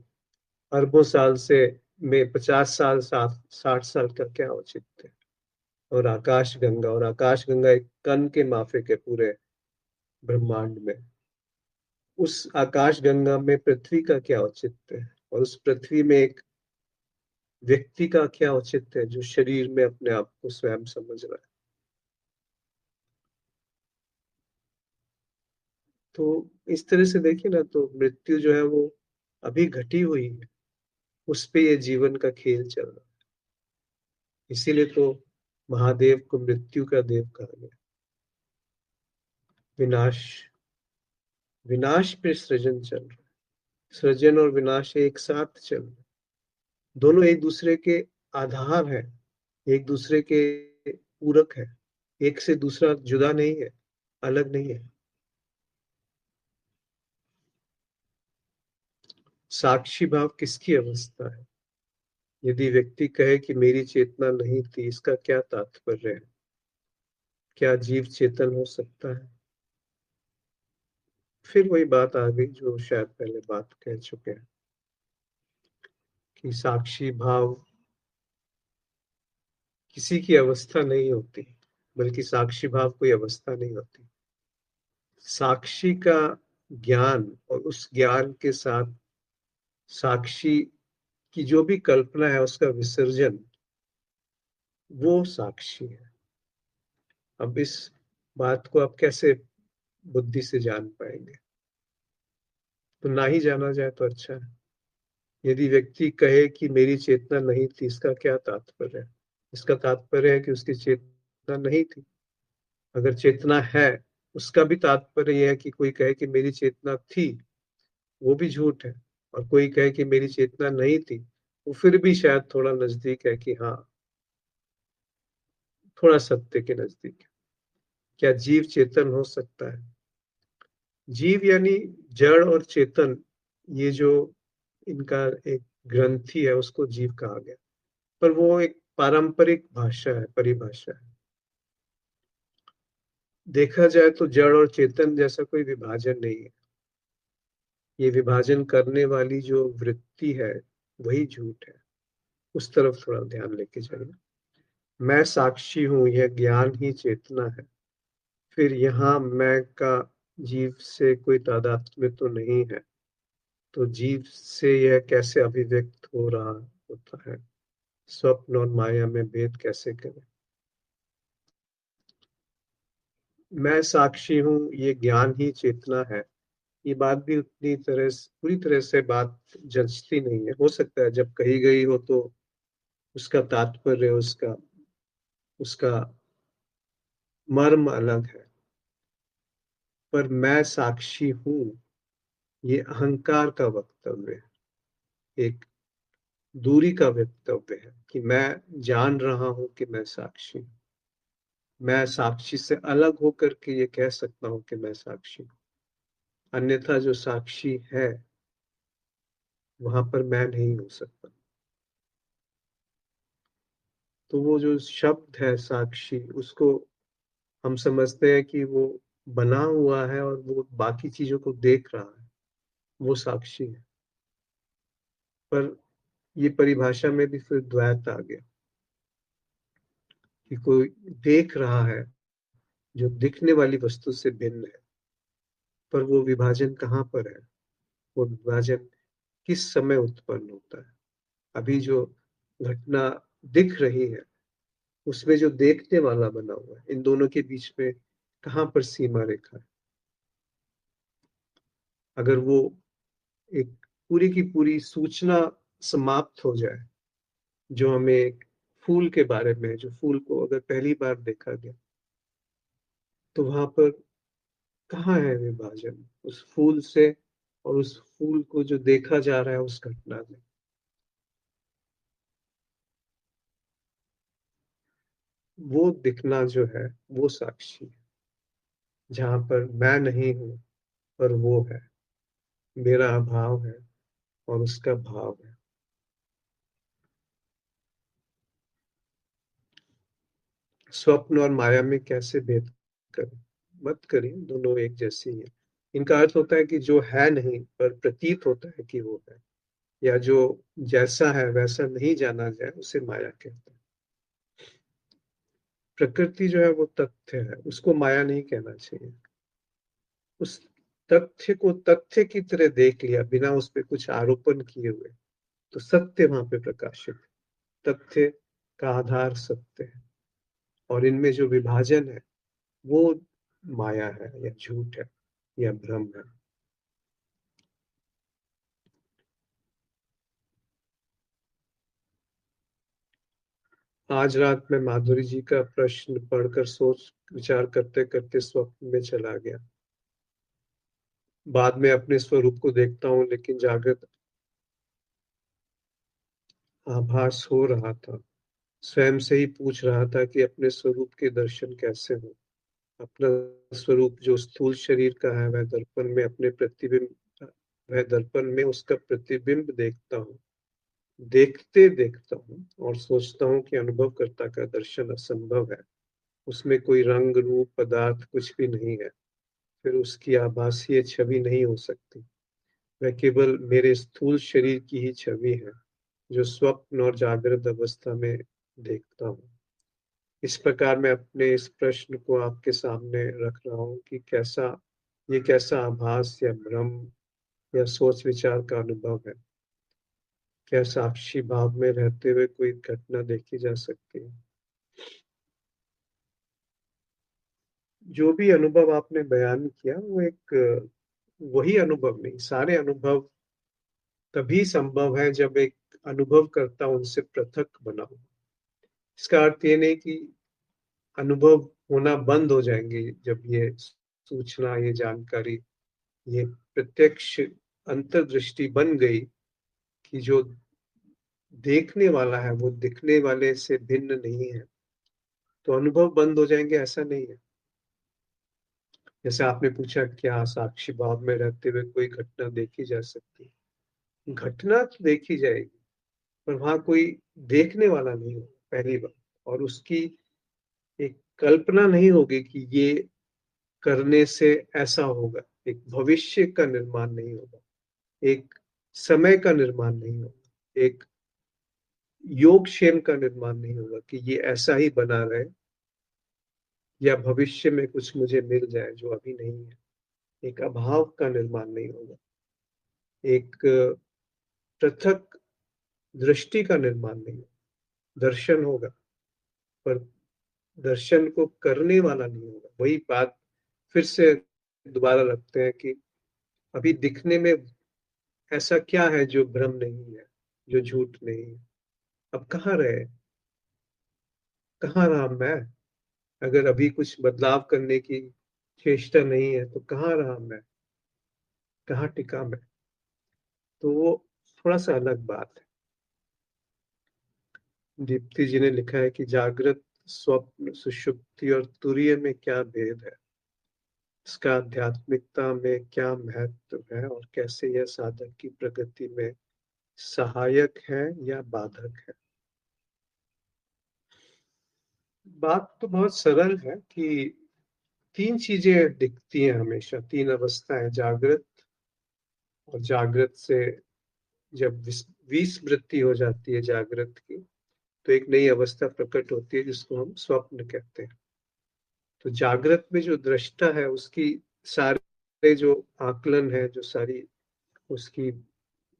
अरबों साल से में 50 साल 60 साल का क्या औचित्य है? और आकाश गंगा एक कण के माफिक है पूरे ब्रह्मांड में। उस आकाश गंगा में पृथ्वी का क्या औचित्य है? और उस पृथ्वी में एक व्यक्ति का क्या औचित्य है जो शरीर में अपने आप को स्वयं समझ रहा है? तो इस तरह से देखिए ना, तो मृत्यु जो है वो अभी घटी हुई है, उस पे ये जीवन का खेल चल रहा है। इसीलिए तो महादेव को मृत्यु का देव कहा गया। विनाश, विनाश पे सृजन चल रहा है। सृजन और विनाश एक साथ चल रहे हैं। दोनों एक दूसरे के आधार है, एक दूसरे के पूरक है। एक से दूसरा जुदा नहीं है, अलग नहीं है। साक्षी भाव किसकी अवस्था है? यदि व्यक्ति कहे कि मेरी चेतना नहीं थी, इसका क्या तात्पर्य है? क्या जीव चेतन हो सकता है? फिर वही बात आ गई जो शायद पहले बात कह चुके हैं, कि साक्षी भाव किसी की अवस्था नहीं होती, बल्कि साक्षी भाव कोई अवस्था नहीं होती। साक्षी का ज्ञान और उस ज्ञान के साथ साक्षी की जो भी कल्पना है उसका विसर्जन, वो साक्षी है। अब इस बात को आप कैसे बुद्धि से जान पाएंगे? तो ना ही जाना जाए तो अच्छा है। यदि व्यक्ति कहे कि मेरी चेतना नहीं थी, इसका क्या तात्पर्य है? इसका तात्पर्य है कि उसकी चेतना नहीं थी। अगर चेतना है, उसका भी तात्पर्य यह है कि कोई कहे कि मेरी चेतना थी, वो भी झूठ है। और कोई कहे कि मेरी चेतना नहीं थी, वो फिर भी शायद थोड़ा नजदीक है, कि हाँ, थोड़ा सत्य के नजदीक है। क्या जीव चेतन हो सकता है? जीव यानी जड़ और चेतन, ये जो इनका एक ग्रंथि है उसको जीव कहा गया। पर वो एक पारंपरिक भाषा है, परिभाषा है। देखा जाए तो जड़ और चेतन जैसा कोई विभाजन नहीं है। ये विभाजन करने वाली जो वृत्ति है वही झूठ है। उस तरफ थोड़ा ध्यान लेके चलिए। मैं साक्षी हूं, यह ज्ञान ही चेतना है। फिर यहाँ मैं का जीव से कोई तादात्म्य तो नहीं है, तो जीव से यह कैसे अभिव्यक्त हो रहा होता है? स्वप्न और माया में भेद कैसे करें? मैं साक्षी हूँ, ये ज्ञान ही चेतना है। ये बात भी उतनी पूरी तरह से बात जचती नहीं है। हो सकता है जब कही गई हो तो उसका तात्पर्य, उसका उसका मर्म अलग है। पर मैं साक्षी हूँ, ये अहंकार का वक्तव्य है, एक दूरी का वक्तव्य है, कि मैं जान रहा हूं कि मैं साक्षी हूं। मैं साक्षी से अलग होकर के ये कह सकता हूं कि मैं साक्षी हूं। अन्यथा जो साक्षी है वहां पर मैं नहीं हो सकता। तो वो जो शब्द है साक्षी, उसको हम समझते हैं कि वो बना हुआ है और वो बाकी चीजों को देख रहा है, वो साक्षी है। पर ये परिभाषा में भी फिर द्वैत आ गया, कि कोई देख रहा है जो दिखने वाली वस्तु से भिन्न है। पर वो विभाजन कहाँ पर है? वो विभाजन किस समय उत्पन्न होता है? अभी जो घटना दिख रही है उसमें जो देखने वाला बना हुआ है, इन दोनों के बीच में कहाँ पर सीमा रेखा है? अगर वो एक पूरी की पूरी सूचना समाप्त हो जाए, जो हमें एक फूल के बारे में, जो फूल को अगर पहली बार देखा गया, तो वहाँ पर कहाँ है विभाजन? उस फूल से और उस फूल को जो देखा जा रहा है उस घटना में। वो दिखना जो है, वो साक्षी है, जहाँ पर मैं नहीं हूँ, पर वो है। मेरा अभाव है और उसका भाव है। स्वप्न और माया में कैसे भेद करें? मत करिए, दोनों एक जैसी हैं। इनका अर्थ होता है कि जो है नहीं पर प्रतीत होता है कि वो है, या जो जैसा है वैसा नहीं जाना जाए, उसे माया कहते हैं। प्रकृति जो है वो तथ्य है, उसको माया नहीं कहना चाहिए। उस तथ्य को तथ्य की तरह देख लिया बिना उस पे कुछ आरोपण किए हुए, तो सत्य वहां पे प्रकाशित है। तथ्य का आधार सत्य है, और इनमें जो विभाजन है वो माया है या झूठ है या भ्रम है। आज रात में माधुरी जी का प्रश्न पढ़कर सोच विचार करते करते स्वप्न में चला गया। बाद में अपने स्वरूप को देखता हूँ, लेकिन जागृत आभास हो रहा था। स्वयं से ही पूछ रहा था कि अपने स्वरूप के दर्शन कैसे हो। अपना स्वरूप जो स्थूल शरीर का है, वह दर्पण में अपने प्रतिबिंब, वह दर्पण में उसका प्रतिबिंब देखता हूँ, देखते देखता हूँ और सोचता हूँ कि अनुभवकर्ता का दर्शन असंभव है। उसमें कोई रंग रूप पदार्थ कुछ भी नहीं है, फिर उसकी आभासीय छवि नहीं हो सकती। वह केवल मेरे स्थूल शरीर की ही छवि है, जो स्वप्न और जागृत अवस्था में देखता हूँ। इस प्रकार मैं अपने इस प्रश्न को आपके सामने रख रहा हूँ कि कैसा, ये कैसा आभास या भ्रम या सोच विचार का अनुभव है? क्या साक्षी भाव में रहते हुए कोई घटना देखी जा सकती है? जो भी अनुभव आपने बयान किया वो एक वही अनुभव नहीं, सारे अनुभव तभी संभव है जब एक अनुभव करता उनसे पृथक बना हो। इसका अर्थ ये नहीं कि अनुभव होना बंद हो जाएंगे जब ये सूचना, ये जानकारी, ये प्रत्यक्ष अंतर्दृष्टि बन गई कि जो देखने वाला है वो दिखने वाले से भिन्न नहीं है, तो अनुभव बंद हो जाएंगे, ऐसा नहीं है। जैसे आपने पूछा क्या साक्षी भाव में रहते हुए कोई घटना देखी जा सकती है? घटना तो देखी जाएगी, पर वहां कोई देखने वाला नहीं होगा, पहली बात। और उसकी एक कल्पना नहीं होगी कि ये करने से ऐसा होगा। एक भविष्य का निर्माण नहीं होगा, एक समय का निर्माण नहीं होगा, एक योगक्षेम का निर्माण नहीं होगा कि ये ऐसा ही बना रहे या भविष्य में कुछ मुझे मिल जाए जो अभी नहीं है। एक अभाव का निर्माण नहीं होगा, एक पृथक दृष्टि का निर्माण नहीं होगा। दर्शन होगा, पर दर्शन को करने वाला नहीं होगा। वही बात फिर से दोबारा रखते हैं कि अभी दिखने में ऐसा क्या है जो भ्रम नहीं है, जो झूठ नहीं है? अब कहाँ रहे, कहाँ रहा मैं? अगर अभी कुछ बदलाव करने की चेष्टा नहीं है तो कहाँ रहा मैं, कहाँ टिका मैं? तो वो थोड़ा सा अलग बात है। दीप्ति जी ने लिखा है कि जागृत, स्वप्न, सुषुप्ति और तुरीय में क्या भेद है? इसका आध्यात्मिकता में क्या महत्व है और कैसे यह साधक की प्रगति में सहायक है या बाधक है? बात तो बहुत सरल है कि तीन चीजें दिखती हैं हमेशा, तीन अवस्थाएं: जागृत, और जागृत से जब विस्मृति हो जाती है जागृत की, तो एक नई अवस्था प्रकट होती है जिसको हम स्वप्न कहते हैं। तो जागृत में जो दृष्टा है उसकी सारे जो आकलन है, जो सारी उसकी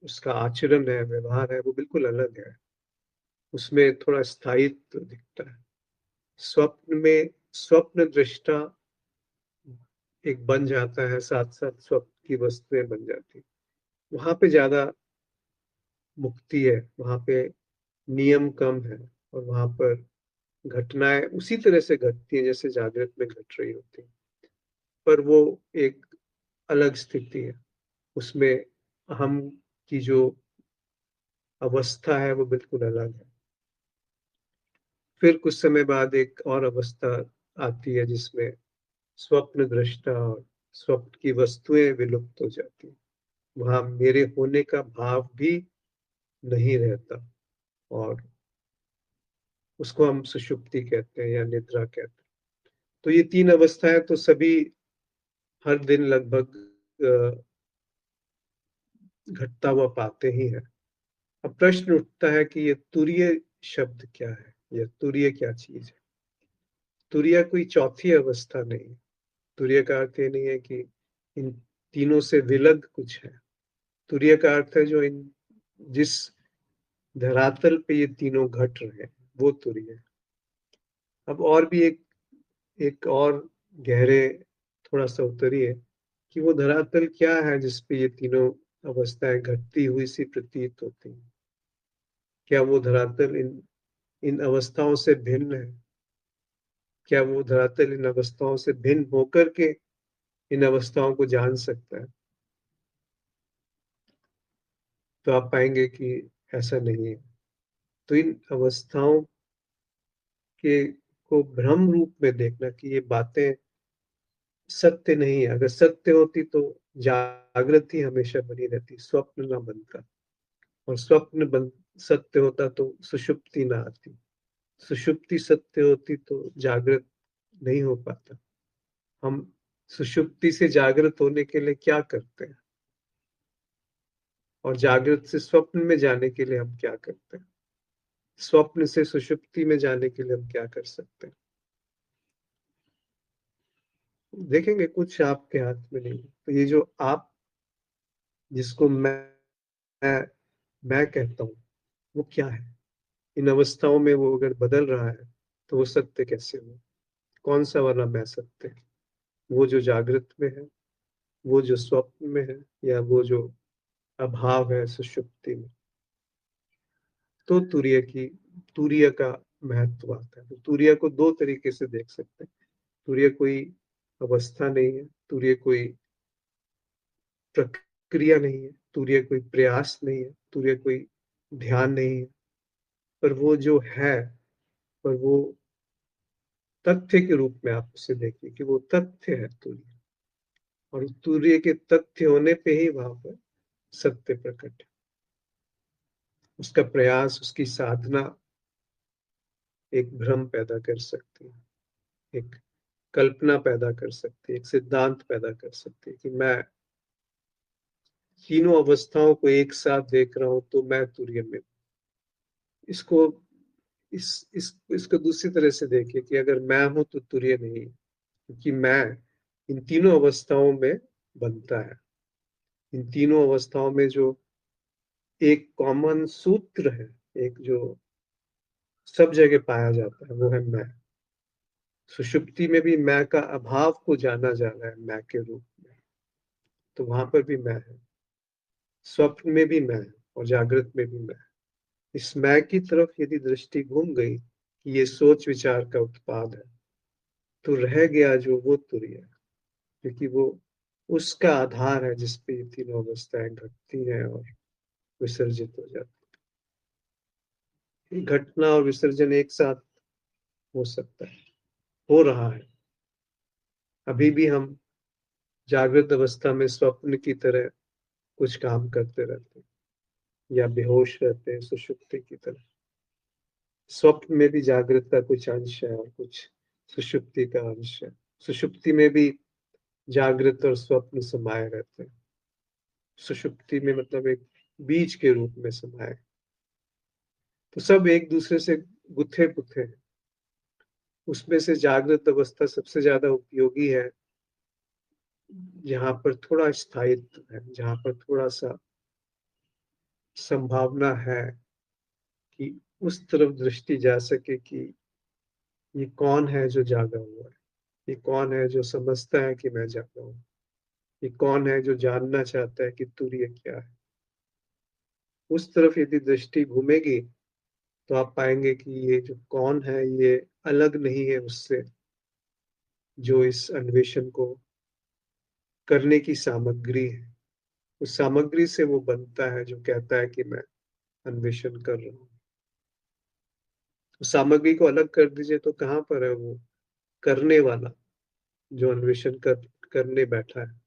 उसका आचरण है, व्यवहार है, वो बिल्कुल अलग है। उसमें थोड़ा स्थायित्व दिखता है। स्वप्न में स्वप्न दृष्टा एक बन जाता है, साथ साथ स्वप्न की वस्तुएं बन जाती, वहां पे ज्यादा मुक्ति है, वहां पे नियम कम है, और वहां पर घटनाएं उसी तरह से घटती है जैसे जागृत में घट रही होती है, पर वो एक अलग स्थिति है। उसमें हम की जो अवस्था है वो बिल्कुल अलग है। फिर कुछ समय बाद एक और अवस्था आती है जिसमें स्वप्न दृष्टा और स्वप्न की वस्तुएं विलुप्त हो जाती हैं। वहां मेरे होने का भाव भी नहीं रहता, और उसको हम सुषुप्ति कहते हैं या निद्रा कहते हैं। तो ये तीन अवस्थाएं तो सभी हर दिन लगभग घटता हुआ पाते ही हैं। अब प्रश्न उठता है कि ये तुरीय शब्द क्या है, या तुरीय क्या चीज है। तुरीय कोई चौथी अवस्था नहीं है। तुरीय का अर्थ ये नहीं है कि इन तीनों से विलग कुछ है। तुरीय का अर्थ है जो इन जिस धरातल पे ये तीनों घट रहे हैं, वो तुरीय है। अब और भी एक और गहरे, थोड़ा सा उतरिए कि वो धरातल क्या है जिसपे ये तीनों अवस्थाएं घटती हुई सी प्रतीत होती हैं। क्या वो धरातल इन इन अवस्थाओं से भिन्न है? क्या वो धरातल इन अवस्थाओं से भिन्न होकर के इन अवस्थाओं को जान सकता है? तो आप पाएंगे कि ऐसा नहीं है। तो इन अवस्थाओं के को भ्रम रूप में देखना कि ये बातें सत्य नहीं है। अगर सत्य होती तो जागृति हमेशा बनी रहती, स्वप्न ना बनता। और स्वप्न बन सत्य होता तो सुषुप्ति ना आती। सुषुप्ति सत्य होती तो जागृत नहीं हो पाता। हम सुषुप्ति से जागृत होने के लिए क्या करते हैं, और जागृत से स्वप्न में जाने के लिए हम क्या करते हैं, स्वप्न से सुषुप्ति में जाने के लिए हम क्या कर सकते हैं। देखेंगे कुछ आपके हाथ में नहीं। तो ये जो आप, जिसको मैं मैं कहता हूँ, वो क्या है? इन अवस्थाओं में वो अगर बदल रहा है तो वो सत्य कैसे हो? कौन सा वाला मैं सत्य है? वो जो जागृत में है, वो जो स्वप्न में है, या वो जो अभाव है सुषुप्ति में? तो तुरीय का महत्व आता है। तो तुरीय को दो तरीके से देख सकते हैं। तुरीय कोई अवस्था नहीं है, तुरीय कोई प्रक्रिया नहीं है, तुरीय कोई प्रयास नहीं है, तुरीय कोई ध्यान नहीं है, पर वो जो है, पर वो तथ्य के रूप में आप उसे देखिए कि वो तथ्य है तुरीय। और तुरीय के तथ्य होने पे ही वहां पर सत्य प्रकट है। उसका प्रयास, उसकी साधना एक भ्रम पैदा कर सकती है, एक कल्पना पैदा कर सकती है, एक सिद्धांत पैदा कर सकती है कि मैं तीनों अवस्थाओं को एक साथ देख रहा हूं तो मैं तुरीय में। इसको इसको दूसरी तरह से देखिए कि अगर मैं हूं तो तुरीय नहीं, क्योंकि मैं इन तीनों अवस्थाओं में बनता है। इन तीनों अवस्थाओं में जो एक कॉमन सूत्र है, एक जो सब जगह पाया जाता है, वो है मैं। सुषुप्ति में भी मैं का अभाव को जाना जा रहा है मैं के रूप में, तो वहां पर भी मैं है। स्वप्न में भी मैं है, और जागृत में भी मैं है। इस मैं की तरफ यदि दृष्टि घूम गई कि ये सोच विचार का उत्पाद है, तो रह गया जो वो तुरीय है, क्योंकि वो उसका आधार है जिसपे ये तीनों अवस्थाएं घटती हैं और विसर्जित हो जाती है। घटना और विसर्जन एक साथ हो सकता है, हो रहा है। अभी भी हम जागृत अवस्था में स्वप्न की तरह कुछ काम करते रहते हैं, या बेहोश रहते हैं सुषुप्ति की तरह। स्वप्न में भी जागृत का कुछ अंश है और कुछ सुषुप्ति का अंश है। सुषुप्ति में भी जागृत और स्वप्न समाये रहते हैं। सुषुप्ति में मतलब एक बीज के रूप में समाये। तो सब एक दूसरे से गुथे पुथे हैं। उसमें से जागृत अवस्था सबसे ज्यादा उपयोगी है, जहां पर थोड़ा स्थायित्व है, जहां पर थोड़ा सा संभावना है कि उस तरफ दृष्टि जा सके कि ये कौन है जो जागा हुआ है, ये कौन है जो समझता है कि मैं जाना हूँ? ये कौन है जो जानना चाहता है कि तुर्य क्या है? उस तरफ यदि दृष्टि घूमेगी तो आप पाएंगे कि ये जो कौन है ये अलग नहीं है उससे जो इस अन्वेषण को करने की सामग्री है। उस सामग्री से वो बनता है जो कहता है कि मैं अन्वेषण कर रहा हूँ। उस सामग्री को अलग कर दीजिए तो कहाँ पर है वो करने वाला जो अन्वेषण करने बैठा है,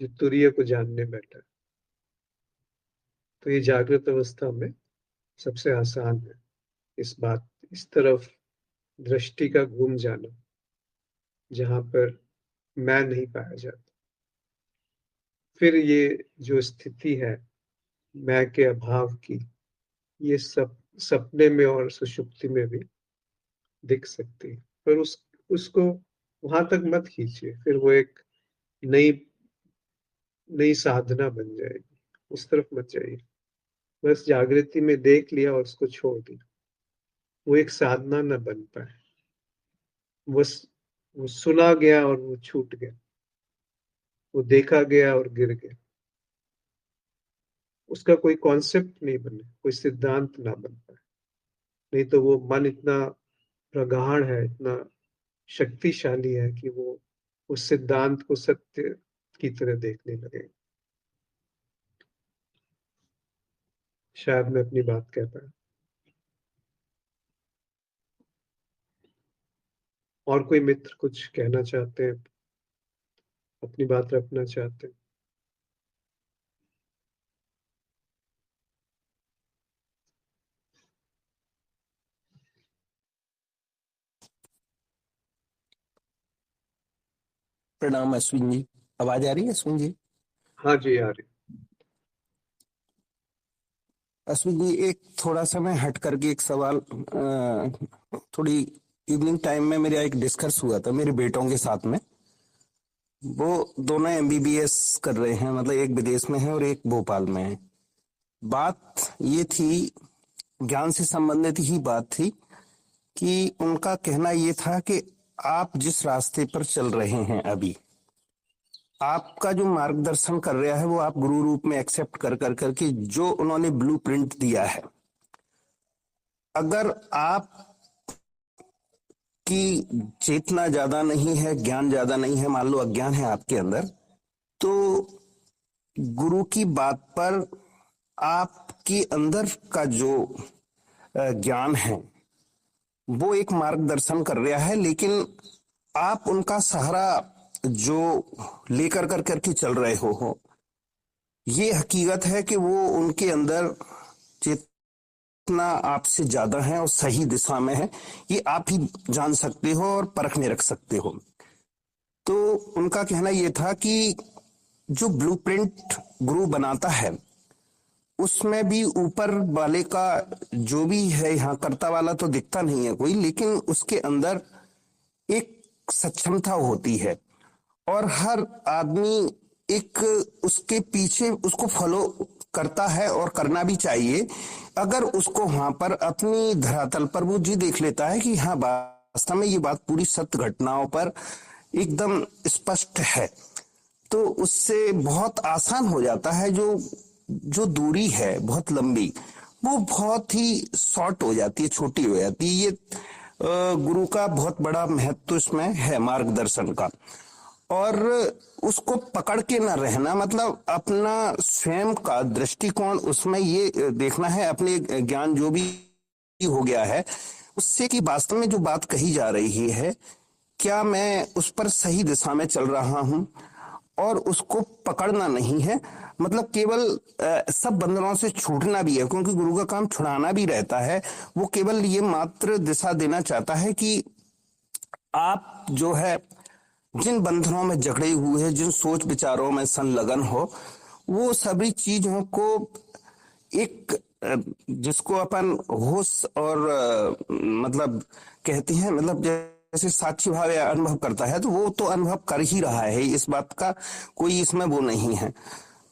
जो तुरीय को जानने बैठा है। तो ये जागृत अवस्था में सबसे आसान है इस तरफ दृष्टि का घूम जाना, जहां पर मैं नहीं पाया जाता। फिर ये जो स्थिति है मैं के अभाव की, ये सब सपने में और सुषुप्ति में भी दिख सकती है। पर उसको वहां तक मत खींचिए, फिर वो एक नई नई साधना बन जाएगी। उस तरफ मत जाइए। बस जागृति में देख लिया और उसको छोड़ दिया। वो एक साधना न बन पाए। बस वो सुना गया और वो छूट गया, वो देखा गया और गिर गया। उसका कोई कॉन्सेप्ट नहीं बने, कोई सिद्धांत ना बन पाए। नहीं तो वो मन इतना प्रगाढ़ है, इतना शक्तिशाली है कि वो उस सिद्धांत को सत्य की तरह देखने लगे। शायद मैं अपनी बात कह पाया। और कोई मित्र कुछ कहना चाहते हैं, अपनी बात रखना चाहते हैं? प्रणाम अश्विन जी। आवाज आ रही है अश्विन जी? हाँ जी, आ रही। अश्विन जी, एक थोड़ा सा मैं हट करके एक सवाल, थोड़ी इवनिंग टाइम में मेरा एक डिस्कस हुआ था मेरे बेटों के साथ में। वो दोनों एमबीबीएस कर रहे हैं, मतलब एक विदेश में है और एक भोपाल में है। बात ये थी, ज्ञान से संबंधित ही बात थी, कि उनका कहना ये था कि आप जिस रास्ते पर चल रहे हैं अभी, आपका जो मार्गदर्शन कर रहा है वो आप गुरु रूप में एक्सेप्ट कर कर करके जो उन्होंने ब्लूप्रिंट दिया है, अगर आप की चेतना ज्यादा नहीं है, ज्ञान ज्यादा नहीं है, मान लो अज्ञान है आपके अंदर, तो गुरु की बात पर आपके अंदर का जो ज्ञान है वो एक मार्गदर्शन कर रहा है, लेकिन आप उनका सहारा जो लेकर कर करके चल रहे हो, ये हकीकत है कि वो उनके अंदर चेतना आपसे ज्यादा है और सही दिशा में है। ये आप ही जान सकते हो और परख में रख सकते हो। तो उनका कहना यह था कि जो ब्लूप्रिंट गुरु बनाता है उसमें भी ऊपर वाले का जो भी है, यहाँ कर्ता वाला तो दिखता नहीं है कोई, लेकिन उसके अंदर एक सक्षमता होती है और हर आदमी एक उसके पीछे उसको फॉलो करता है और करना भी चाहिए। अगर उसको वहां पर अपनी धरातल पर वो जी देख लेता है कि हाँ, वास्तव में ये बात पूरी सत्य घटनाओं पर एकदम स्पष्ट है, तो उससे बहुत आसान हो जाता है। जो जो दूरी है बहुत लंबी, वो बहुत ही शॉर्ट हो जाती है, छोटी हो जाती है। ये गुरु का बहुत बड़ा महत्व इसमें है, मार्गदर्शन का। और उसको पकड़ के ना रहना, मतलब अपना स्वयं का दृष्टिकोण उसमें ये देखना है, अपने ज्ञान जो भी हो गया है उससे, कि वास्तव में जो बात कही जा रही है क्या मैं उस पर सही दिशा में चल रहा हूं, और उसको पकड़ना नहीं है। मतलब केवल सब बंधनों से छूटना भी है, क्योंकि गुरु का काम छुड़ाना भी रहता है। वो केवल ये मात्र दिशा देना चाहता है कि आप जो है जिन बंधनों में जकड़े हुए हैं, जिन सोच विचारों में संलग्न हो, वो सभी चीजों को एक जिसको अपन होश और मतलब कहते हैं, मतलब जैसे साक्षी भाव या अनुभव करता है, तो वो तो अनुभव कर ही रहा है, इस बात का कोई इसमें वो नहीं है।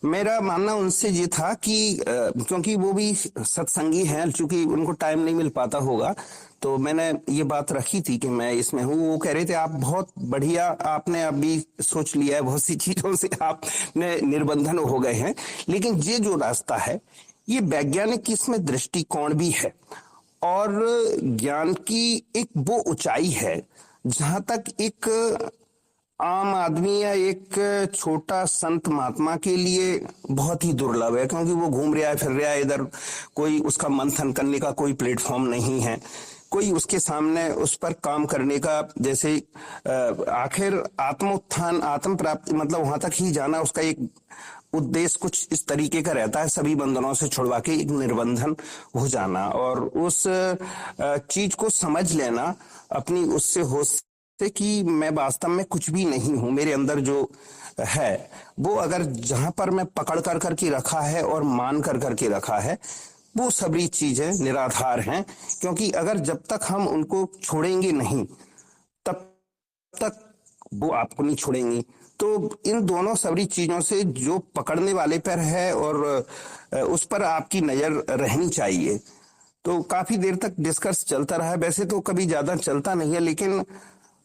मेरा मानना उनसे ये था कि क्योंकि वो भी सत्संगी हैं, चूंकि उनको टाइम नहीं मिल पाता होगा, तो मैंने ये बात रखी थी कि मैं इसमें हूँ। वो कह रहे थे आप बहुत बढ़िया, आपने अभी सोच लिया है, बहुत सी चीजों से आपने निर्बंधन हो गए हैं, लेकिन ये जो रास्ता है ये वैज्ञानिक इसमें दृष्टिकोण भी है, और ज्ञान की एक वो ऊंचाई है जहां तक एक आम आदमी या एक छोटा संत महात्मा के लिए बहुत ही दुर्लभ है, क्योंकि वो घूम रहा है, फिर रहा है इधर, कोई उसका मंथन करने का कोई प्लेटफॉर्म नहीं है, कोई उसके सामने उस पर काम करने का, जैसे आखिर आत्मोत्थान, आत्म प्राप्ति, मतलब वहां तक ही जाना उसका एक उद्देश्य कुछ इस तरीके का रहता है, सभी बंधनों से छुड़वा के एक निर्बंधन हो जाना, और उस चीज को समझ लेना अपनी उससे हो से कि मैं वास्तव में कुछ भी नहीं हूं, मेरे अंदर जो है वो अगर जहां पर मैं पकड़ कर करके रखा है और मान कर करके रखा है, वो सभी चीजें निराधार हैं, क्योंकि अगर जब तक हम उनको छोड़ेंगे नहीं तब तक वो आपको नहीं छोड़ेंगी। तो इन दोनों सभी चीजों से जो पकड़ने वाले पर है और उस पर आपकी नजर रहनी चाहिए। तो काफी देर तक डिस्कस चलता रहा है, वैसे तो कभी ज्यादा चलता नहीं है, लेकिन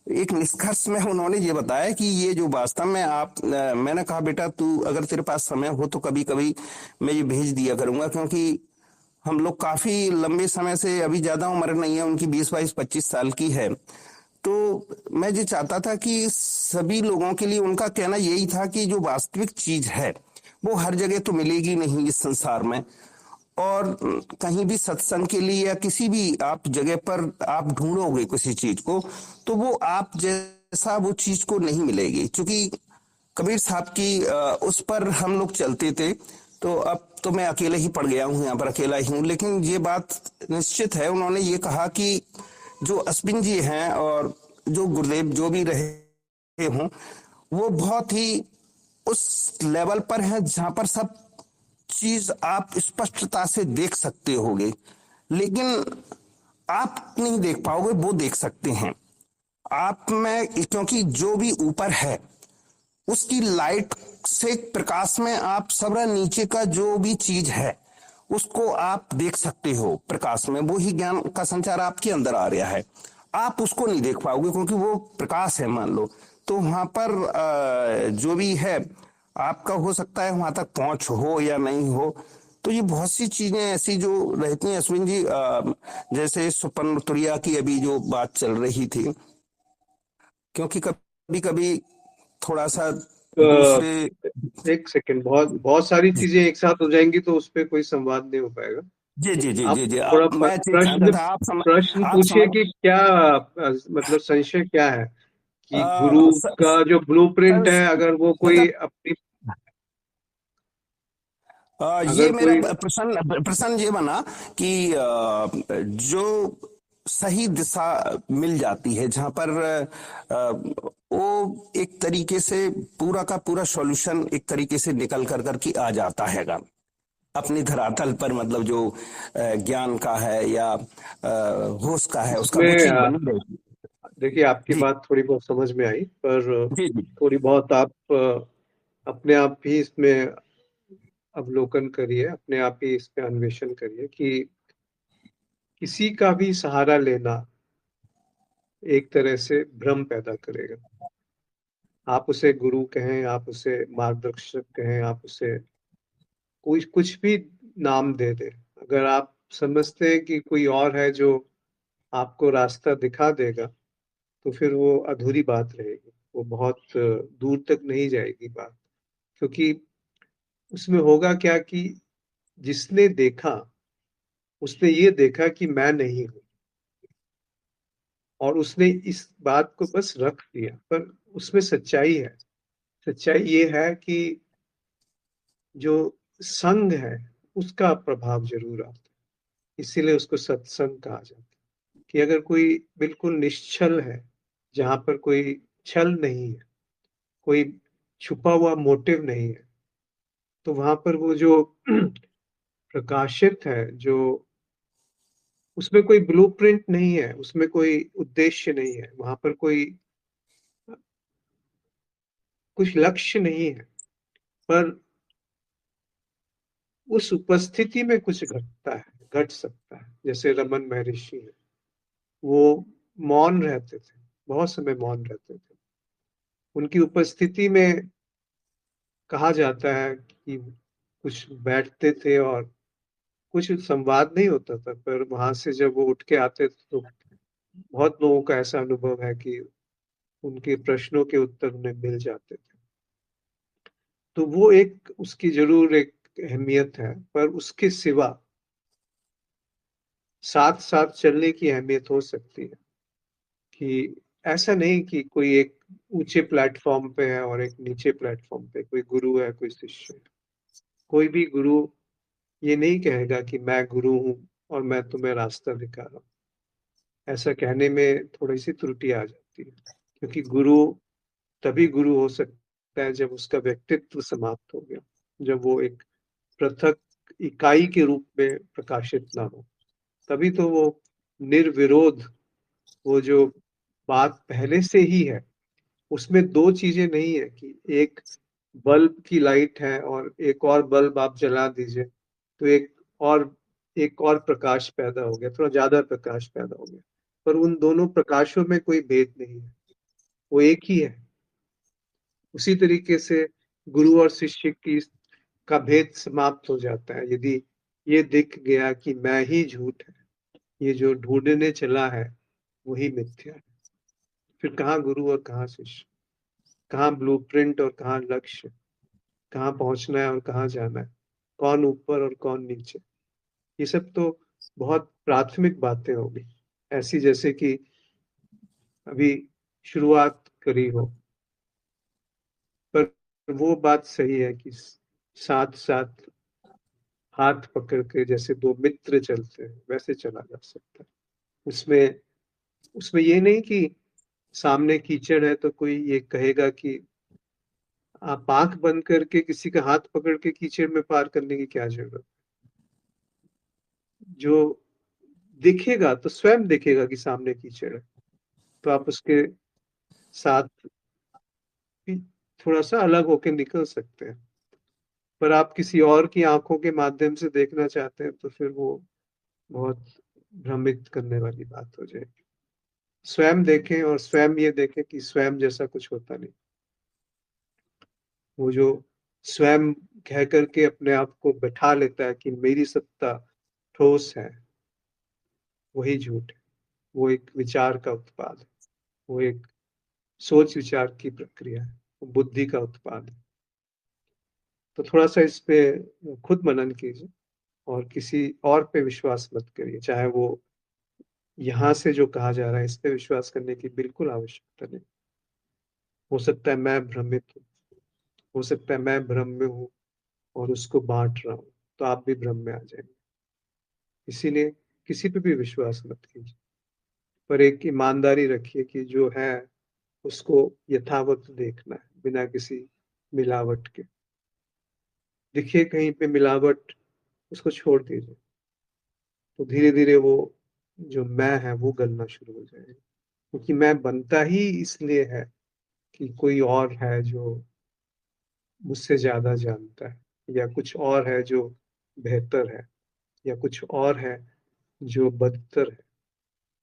एक निष्कर्ष में उन्होंने ये बताया कि ये जो वास्तव में मैंने कहा बेटा तू अगर तेरे पास समय हो तो कभी कभी मैं ये भेज दिया करूंगा, क्योंकि हम लोग काफी लंबे समय से, अभी ज्यादा उम्र नहीं है उनकी, 20 22 25 साल की है, तो मैं ये चाहता था कि सभी लोगों के लिए, उनका कहना यही था कि जो वास्तविक चीज है वो हर जगह तो मिलेगी नहीं इस संसार में, और कहीं भी सत्संग के लिए या किसी भी आप जगह पर आप ढूंढोगे किसी चीज को, तो वो आप जैसा वो चीज को नहीं मिलेगी, क्योंकि कबीर साहब की उस पर हम लोग चलते थे। तो अब तो मैं अकेले ही पड़ गया हूँ, यहाँ पर अकेला ही हूँ, लेकिन ये बात निश्चित है, उन्होंने ये कहा कि जो अश्विन जी हैं और जो गुरुदेव जो भी रहे हों, वो बहुत ही उस लेवल पर है जहां पर सब चीज आप स्पष्टता से देख सकते होगे, लेकिन आप नहीं देख पाओगे, वो देख सकते हैं आप में, क्योंकि जो भी ऊपर है उसकी लाइट से, प्रकाश में आप सब नीचे का जो भी चीज है उसको आप देख सकते हो प्रकाश में, वो ही ज्ञान का संचार आपके अंदर आ रहा है, आप उसको नहीं देख पाओगे क्योंकि वो प्रकाश है मान लो। तो वहां पर जो भी है आपका हो सकता है वहां तक पहुंच हो या नहीं हो। तो ये बहुत सी चीजें ऐसी जो रहती हैं अश्विन जी, जैसे सुपन तुरिया की अभी जो बात चल रही थी, क्योंकि कभी कभी थोड़ा सा अ, दूसरे। एक सेकंड, बहुत बहुत सारी चीजें एक साथ हो जाएंगी तो उस पे कोई संवाद नहीं हो पाएगा। जी जी जी आप जी जी, थोड़ा अब मैं ये चाहता प्रश्न था प्रश्न आप पूछिए समझ कि क्या मतलब संशय क्या है, कि गुरु आ, स, का जो ब्लूप्रिंट है, स, अगर वो कोई मतलब अपनी, ये अगर मेरा कोई, प्रश्न प्रश्न ये बना कि जो सही दिशा मिल जाती है जहां पर वो एक तरीके से पूरा का पूरा सॉल्यूशन एक तरीके से निकल कर कर के आ जाता हैगा अपनी धरातल पर, मतलब जो ज्ञान का है या होश का है उसका, वो उसमें चीज बनी रहेगी। देखिए आपकी जी बात थोड़ी बहुत समझ में आई, पर जी जी थोड़ी बहुत आप अपने आप भी इसमें अवलोकन करिए, अपने आप ही इस पे अन्वेषण करिए कि किसी का भी सहारा लेना एक तरह से भ्रम पैदा करेगा। आप उसे गुरु कहें, आप उसे मार्गदर्शक कहें, आप उसे कोई कुछ भी नाम दे दे, अगर आप समझते हैं कि कोई और है जो आपको रास्ता दिखा देगा, तो फिर वो अधूरी बात रहेगी, वो बहुत दूर तक नहीं जाएगी बात। क्योंकि उसमें होगा क्या कि जिसने देखा, उसने ये देखा कि मैं नहीं हूं, और उसने इस बात को बस रख दिया, पर उसमें सच्चाई है। सच्चाई ये है कि जो संग है उसका प्रभाव जरूर आता है, इसीलिए उसको सत्संग कहा जाता है। कि अगर कोई बिल्कुल निश्चल है, जहां पर कोई छल नहीं है, कोई छुपा हुआ मोटिव नहीं है, तो वहां पर वो जो प्रकाशित है, जो उसमें कोई ब्लूप्रिंट नहीं है, उसमें कोई उद्देश्य नहीं है, वहां पर कोई कुछ लक्ष्य नहीं है, पर उस उपस्थिति में कुछ घटता है, घट सकता है। जैसे रमन महर्षि है, वो मौन रहते थे, बहुत समय मौन रहते थे। उनकी उपस्थिति में कहा जाता है कि कुछ बैठते थे और कुछ संवाद नहीं होता था, पर वहां से जब वो उठ के आते थे तो बहुत लोगों का ऐसा अनुभव है कि उनके प्रश्नों के उत्तर उन्हें मिल जाते थे। तो वो एक उसकी जरूर एक अहमियत है, पर उसके सिवा साथ साथ चलने की अहमियत हो सकती है कि ऐसा नहीं कि कोई एक ऊंचे प्लेटफॉर्म पे है और एक नीचे प्लेटफॉर्म पे, कोई गुरु है कोई शिष्य है। कोई भी गुरु ये नहीं कहेगा कि मैं गुरु हूं और मैं तुम्हें रास्ता दिखा रहा हूँ। ऐसा कहने में थोड़ी सी त्रुटि आ जाती है, क्योंकि गुरु तभी गुरु हो सकता है जब उसका व्यक्तित्व समाप्त हो गया, जब वो एक पृथक इकाई के रूप में प्रकाशित ना हो। तभी तो वो निर्विरोध, वो जो बात पहले से ही है, उसमें दो चीजें नहीं है कि एक बल्ब की लाइट है और एक और बल्ब आप जला दीजिए तो और एक और प्रकाश पैदा हो गया, थोड़ा ज्यादा प्रकाश पैदा हो गया। पर उन दोनों प्रकाशों में कोई भेद नहीं है, वो एक ही है। उसी तरीके से गुरु और शिष्य की का भेद समाप्त हो जाता है यदि ये दिख गया कि मैं ही झूठ है, ये जो ढूंढने चला है वही मिथ्या है। फिर कहाँ गुरु और कहाँ शिष्य, कहाँ ब्लूप्रिंट और कहाँ लक्ष्य, कहाँ पहुंचना है और कहाँ जाना है, कौन ऊपर और कौन नीचे। ये सब तो बहुत प्राथमिक बातें होगी, ऐसी जैसे कि अभी शुरुआत करी हो। पर वो बात सही है कि साथ साथ हाथ पकड़ के जैसे दो मित्र चलते हैं वैसे चला जा सकता है। उसमें उसमें ये नहीं कि सामने कीचड़ है तो कोई ये कहेगा कि आप आंख बंद करके किसी का हाथ पकड़ के कीचड़ में पार करने की क्या जरूरत। जो दिखेगा तो स्वयं दिखेगा कि सामने कीचड़ है, तो आप उसके साथ भी थोड़ा सा अलग होके निकल सकते हैं। पर आप किसी और की आंखों के माध्यम से देखना चाहते हैं तो फिर वो बहुत भ्रमित करने वाली बात हो जाएगी। स्वयं देखें और स्वयं ये देखें कि स्वयं जैसा कुछ होता नहीं। वो जो स्वयं कह करके अपने आप को बैठा लेता है कि मेरी सत्ता ठोस है, वही झूठ है। वो एक विचार का उत्पाद है, वो एक सोच विचार की प्रक्रिया है, वो बुद्धि का उत्पाद है। तो थोड़ा सा इस पे खुद मनन कीजिए और किसी और पे विश्वास मत करिए। चाहे वो यहाँ से जो कहा जा रहा है इस पे विश्वास करने की बिल्कुल आवश्यकता नहीं। हो सकता है मैं भ्रमित हूँ, हो सकता है मैं भ्रम में हूँ और उसको बांट रहा हूँ, तो आप भी भ्रम में आ जाएंगे। इसीलिए किसी पे भी विश्वास मत कीजिए, पर एक ईमानदारी रखिए कि जो है उसको यथावत देखना है, बिना किसी मिलावट के। दिखे कहीं पे मिलावट, उसको छोड़ दीजिए। तो धीरे धीरे वो जो मैं है वो गलना शुरू हो जाएगा, क्योंकि मैं बनता ही इसलिए है कि कोई और है जो मुझसे ज्यादा जानता है, या कुछ और है जो बेहतर है, या कुछ और है जो बदतर है।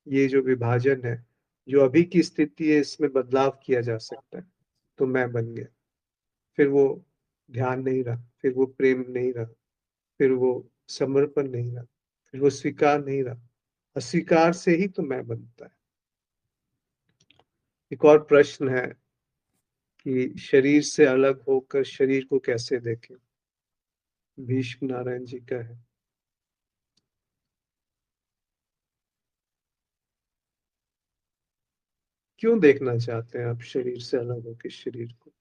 ये जो विभाजन है, जो अभी की स्थिति है, इसमें बदलाव किया जा सकता है। तो मैं बन गया। फिर वो ध्यान नहीं रहा, फिर वो प्रेम नहीं रहा, फिर वो समर्पण नहीं रहा, फिर वो स्वीकार नहीं रहा। अस्वीकार से ही तो मैं बनता है। एक और प्रश्न है कि शरीर से अलग होकर शरीर को कैसे देखें। भीष्म नारायण जी का है। क्यों देखना चाहते हैं आप शरीर से अलग होकर शरीर को?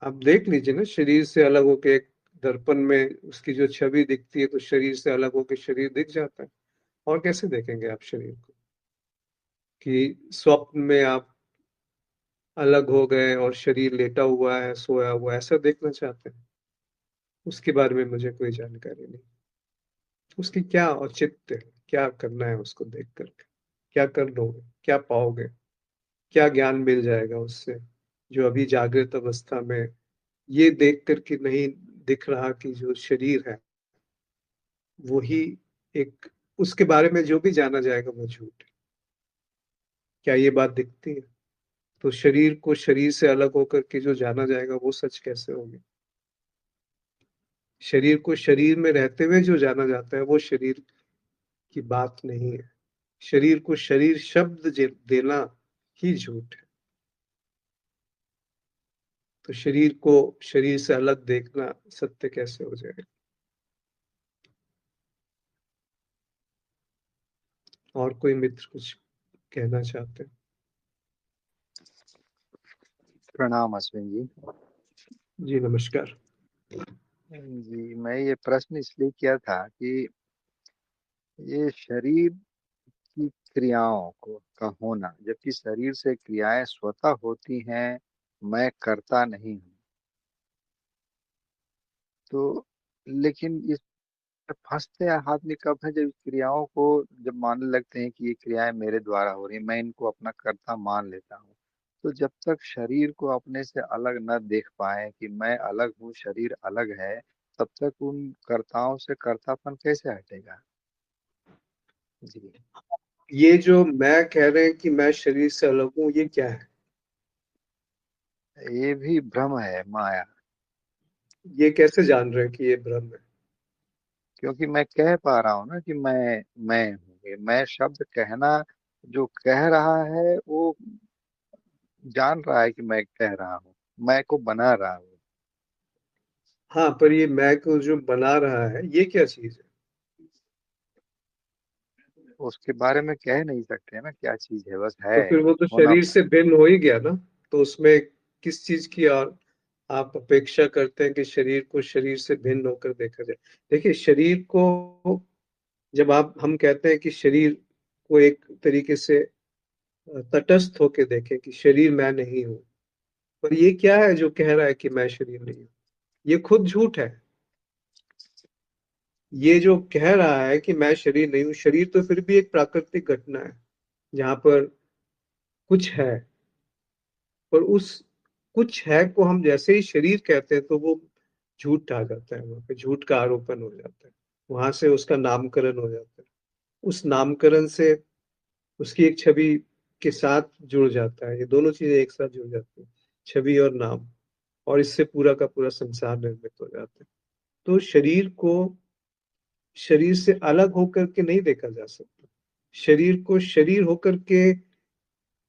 आप देख लीजिए ना, शरीर से अलग होकर एक दर्पण में उसकी जो छवि दिखती है तो शरीर से अलग होकर शरीर दिख जाता है। और कैसे देखेंगे आप शरीर को? कि स्वप्न में आप अलग हो गए और शरीर लेटा हुआ है, सोया हुआ है, ऐसा देखना चाहते हैं? उसके बारे में मुझे कोई जानकारी नहीं। उसकी क्या औचित्य है, क्या करना है उसको देख करके? क्या कर लोगे, क्या पाओगे, क्या ज्ञान मिल जाएगा उससे जो अभी जागृत अवस्था में ये देख करके नहीं दिख रहा कि जो शरीर है वही एक, उसके बारे में जो भी जाना जाएगा वो झूठ है। क्या ये बात दिखती है? तो शरीर को शरीर से अलग होकर के जो जाना जाएगा वो सच कैसे होगी? शरीर को शरीर में रहते हुए जो जाना जाता है वो शरीर की बात नहीं है। शरीर को शरीर शब्द देना ही झूठ है। तो शरीर को शरीर से अलग देखना सत्य कैसे हो जाएगा? और कोई मित्र कुछ कहना चाहते हैं? प्रणाम अश्विन जी। जी नमस्कार। जी, मैं ये प्रश्न इसलिए किया था कि ये शरीर की क्रियाओं को का होना, जबकि शरीर से क्रियाएं स्वतः होती हैं, मैं करता नहीं हूँ। तो लेकिन इस फंसते आदमी कब है, जब क्रियाओं को जब मानने लगते हैं कि ये क्रियाएं मेरे द्वारा हो रही हैं, मैं इनको अपना कर्ता मान लेता हूँ। तो जब तक शरीर को अपने से अलग न देख पाए कि मैं अलग हूँ, शरीर अलग है, तब तक उन कर्ताओं से कर्तापन कैसे हटेगा? जी, ये जो मैं कह रहे हैं कि मैं शरीर से अलग हूँ, ये क्या है? ये भी भ्रम है, माया। ये कैसे जान रहे हैं कि ये भ्रम है? क्योंकि मैं कह पा रहा हूँ ना कि मैं हूँ। ये मैं शब्द कहना, जो कह रहा है वो जान रहा है कि मैं कह रहा हूँ, मैं को बना रहा हूँ। हाँ, पर ये मैं को जो बना रहा है ये क्या चीज है? उसके बारे में कह नहीं सकते ना क्या चीज है, बस तो है, फिर वो तो होना। शरीर से भिन्न हो ही गया ना। तो उसमें किस चीज की और आप अपेक्षा करते हैं कि शरीर को शरीर से भिन्न होकर देखा जाए? देखिए, शरीर को जब आप हम कहते हैं कि शरीर को एक तरीके से तटस्थ होके देखें कि शरीर मैं नहीं हूं, पर ये क्या है जो कह रहा है कि मैं शरीर नहीं हूं? ये खुद झूठ है। ये जो कह रहा है कि मैं शरीर नहीं हूं, शरीर तो फिर भी एक प्राकृतिक घटना है जहां पर कुछ है। पर उस कुछ है को हम जैसे ही शरीर कहते हैं तो वो झूठ आ जाता है, वहां पे झूठ का आरोपण हो जाता है। वहां से उसका नामकरण हो जाता है। उस नामकरण से उसकी एक छवि के साथ जुड़ जाता है। ये दोनों चीजें एक साथ जुड़ जाती हैं, छवि और नाम। और इससे पूरा का पूरा संसार निर्मित हो जाता है। तो शरीर को शरीर से अलग होकर के नहीं देखा जा सकता। शरीर को शरीर होकर के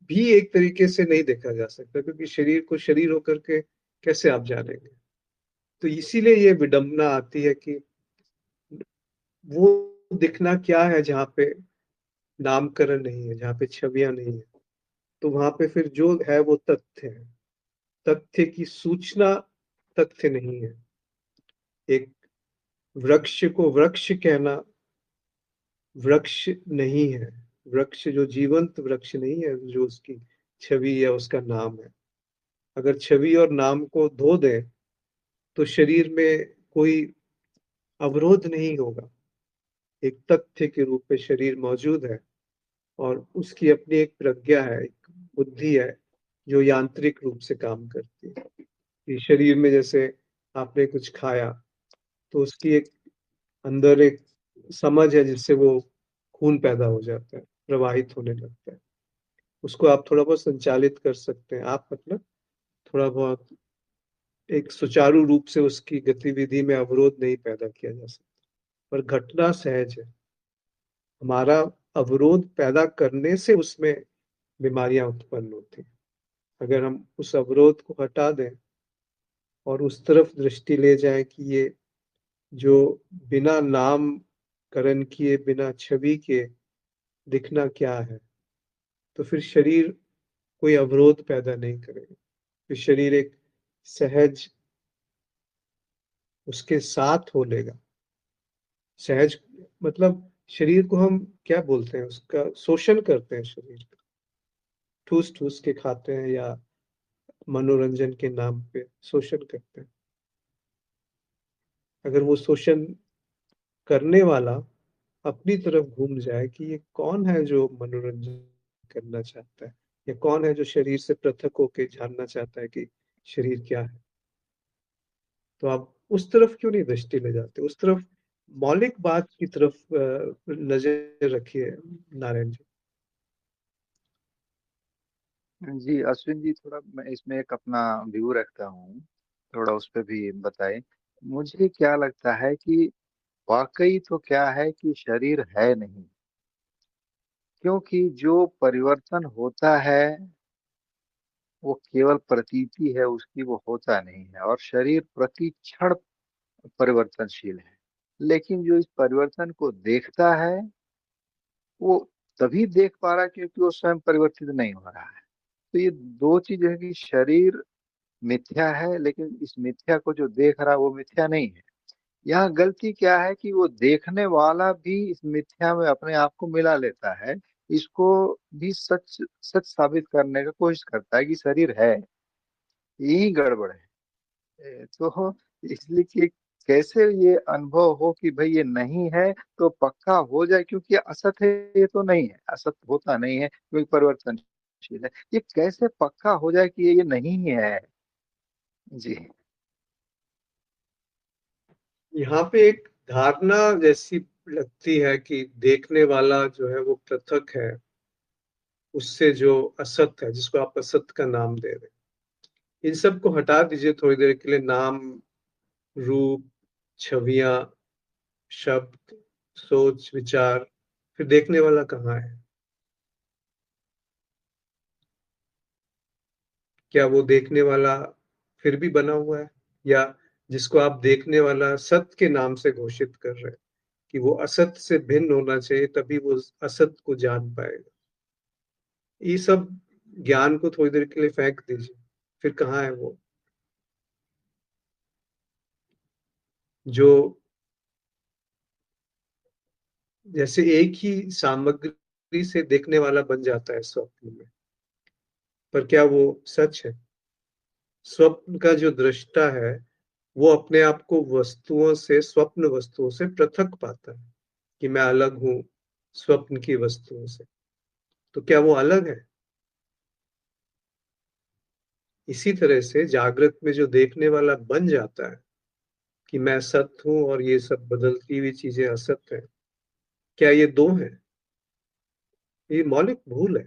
भी एक तरीके से नहीं देखा जा सकता, क्योंकि शरीर को शरीर होकर के कैसे आप जानेंगे? तो इसीलिए ये विडंबना आती है कि वो दिखना क्या है जहाँ पे नामकरण नहीं है, जहाँ पे छवियां नहीं है। तो वहां पे फिर जो है वो तथ्य है। तथ्य की सूचना तथ्य नहीं है। एक वृक्ष को वृक्ष कहना वृक्ष नहीं है। वृक्ष जो जीवंत वृक्ष नहीं है, जो उसकी छवि या उसका नाम है। अगर छवि और नाम को धो दें तो शरीर में कोई अवरोध नहीं होगा। एक तथ्य के रूप में शरीर मौजूद है और उसकी अपनी एक प्रज्ञा है, एक बुद्धि है जो यांत्रिक रूप से काम करती है। कि शरीर में जैसे आपने कुछ खाया तो उसकी एक अंदर एक समझ है जिससे वो खून पैदा हो जाता है, प्रवाहित होने लगता है। उसको आप थोड़ा बहुत संचालित कर सकते हैं, आप मतलब थोड़ा बहुत एक सुचारू रूप से उसकी गतिविधि में अवरोध नहीं पैदा किया जा सकता। पर घटना सहज है। हमारा अवरोध पैदा करने से उसमें बीमारियां उत्पन्न होती हैं। अगर हम उस अवरोध को हटा दें और उस तरफ दृष्टि ले जाएं कि ये जो बिना नामकरण किए, बिना छवि के दिखना क्या है, तो फिर शरीर कोई अवरोध पैदा नहीं करेगा। फिर शरीर एक सहज उसके साथ हो लेगा। सहज मतलब शरीर को हम क्या बोलते हैं, उसका शोषण करते हैं। शरीर का ठूस ठूस के खाते हैं या मनोरंजन के नाम पे शोषण करते हैं। अगर वो शोषण करने वाला अपनी तरफ घूम जाए कि ये कौन है जो मनोरंजन करना चाहता है, या कौन है जो शरीर से पृथक होके जानना चाहता है कि शरीर क्या है, तो आप उस तरफ क्यों नहीं दृष्टि ले जाते? उस तरफ मौलिक बात की तरफ नजर रखिए नारायण जी। जी अश्विन जी, थोड़ा मैं इसमें एक अपना व्यू रखता हूँ, थोड़ा उस पर भी बताएं। मुझे क्या लगता है कि वाकई तो क्या है कि शरीर है नहीं, क्योंकि जो परिवर्तन होता है वो केवल प्रतीति है उसकी, वो होता नहीं है। और शरीर प्रति क्षण परिवर्तनशील है, लेकिन जो इस परिवर्तन को देखता है वो तभी देख पा रहा है क्योंकि वो स्वयं परिवर्तित नहीं हो रहा है। तो ये दो चीज है कि शरीर मिथ्या है, लेकिन इस मिथ्या को जो देख रहा है वो मिथ्या नहीं है। यहाँ गलती क्या है कि वो देखने वाला भी इस मिथ्या में अपने आप को मिला लेता है, इसको भी सच सच साबित करने का कोशिश करता है कि शरीर है। यही गड़बड़ है। तो इसलिए कि कैसे ये अनुभव हो कि भाई ये नहीं है तो पक्का हो जाए, क्योंकि असत है, ये तो नहीं है, असत होता नहीं है क्योंकि परिवर्तनशील है। ये कैसे पक्का हो जाए कि ये नहीं है? जी। यहाँ पे एक धारणा जैसी लगती है कि देखने वाला जो है वो पृथक है उससे जो असत है, जिसको आप असत का नाम दे रहे हैं। इन सब को हटा दीजिए थोड़ी देर के लिए। नाम, रूप, छवियां, शब्द, सोच, विचार, फिर देखने वाला कहाँ है? क्या वो देखने वाला फिर भी बना हुआ है, या जिसको आप देखने वाला सत्य के नाम से घोषित कर रहे हैं कि वो असत से भिन्न होना चाहिए तभी वो असत को जान पाएगा? ये सब ज्ञान को थोड़ी देर के लिए फेंक दीजिए, फिर कहाँ है वो जो जैसे एक ही सामग्री से देखने वाला बन जाता है स्वप्न में? पर क्या वो सच है? स्वप्न का जो दृष्टा है वो अपने आप को वस्तुओं से, स्वप्न वस्तुओं से पृथक पाता है कि मैं अलग हूं स्वप्न की वस्तुओं से। तो क्या वो अलग है? इसी तरह से जागृत में जो देखने वाला बन जाता है कि मैं सत्य हूं और ये सब बदलती हुई चीजें असत्य है, क्या ये दो हैं? ये मौलिक भूल है।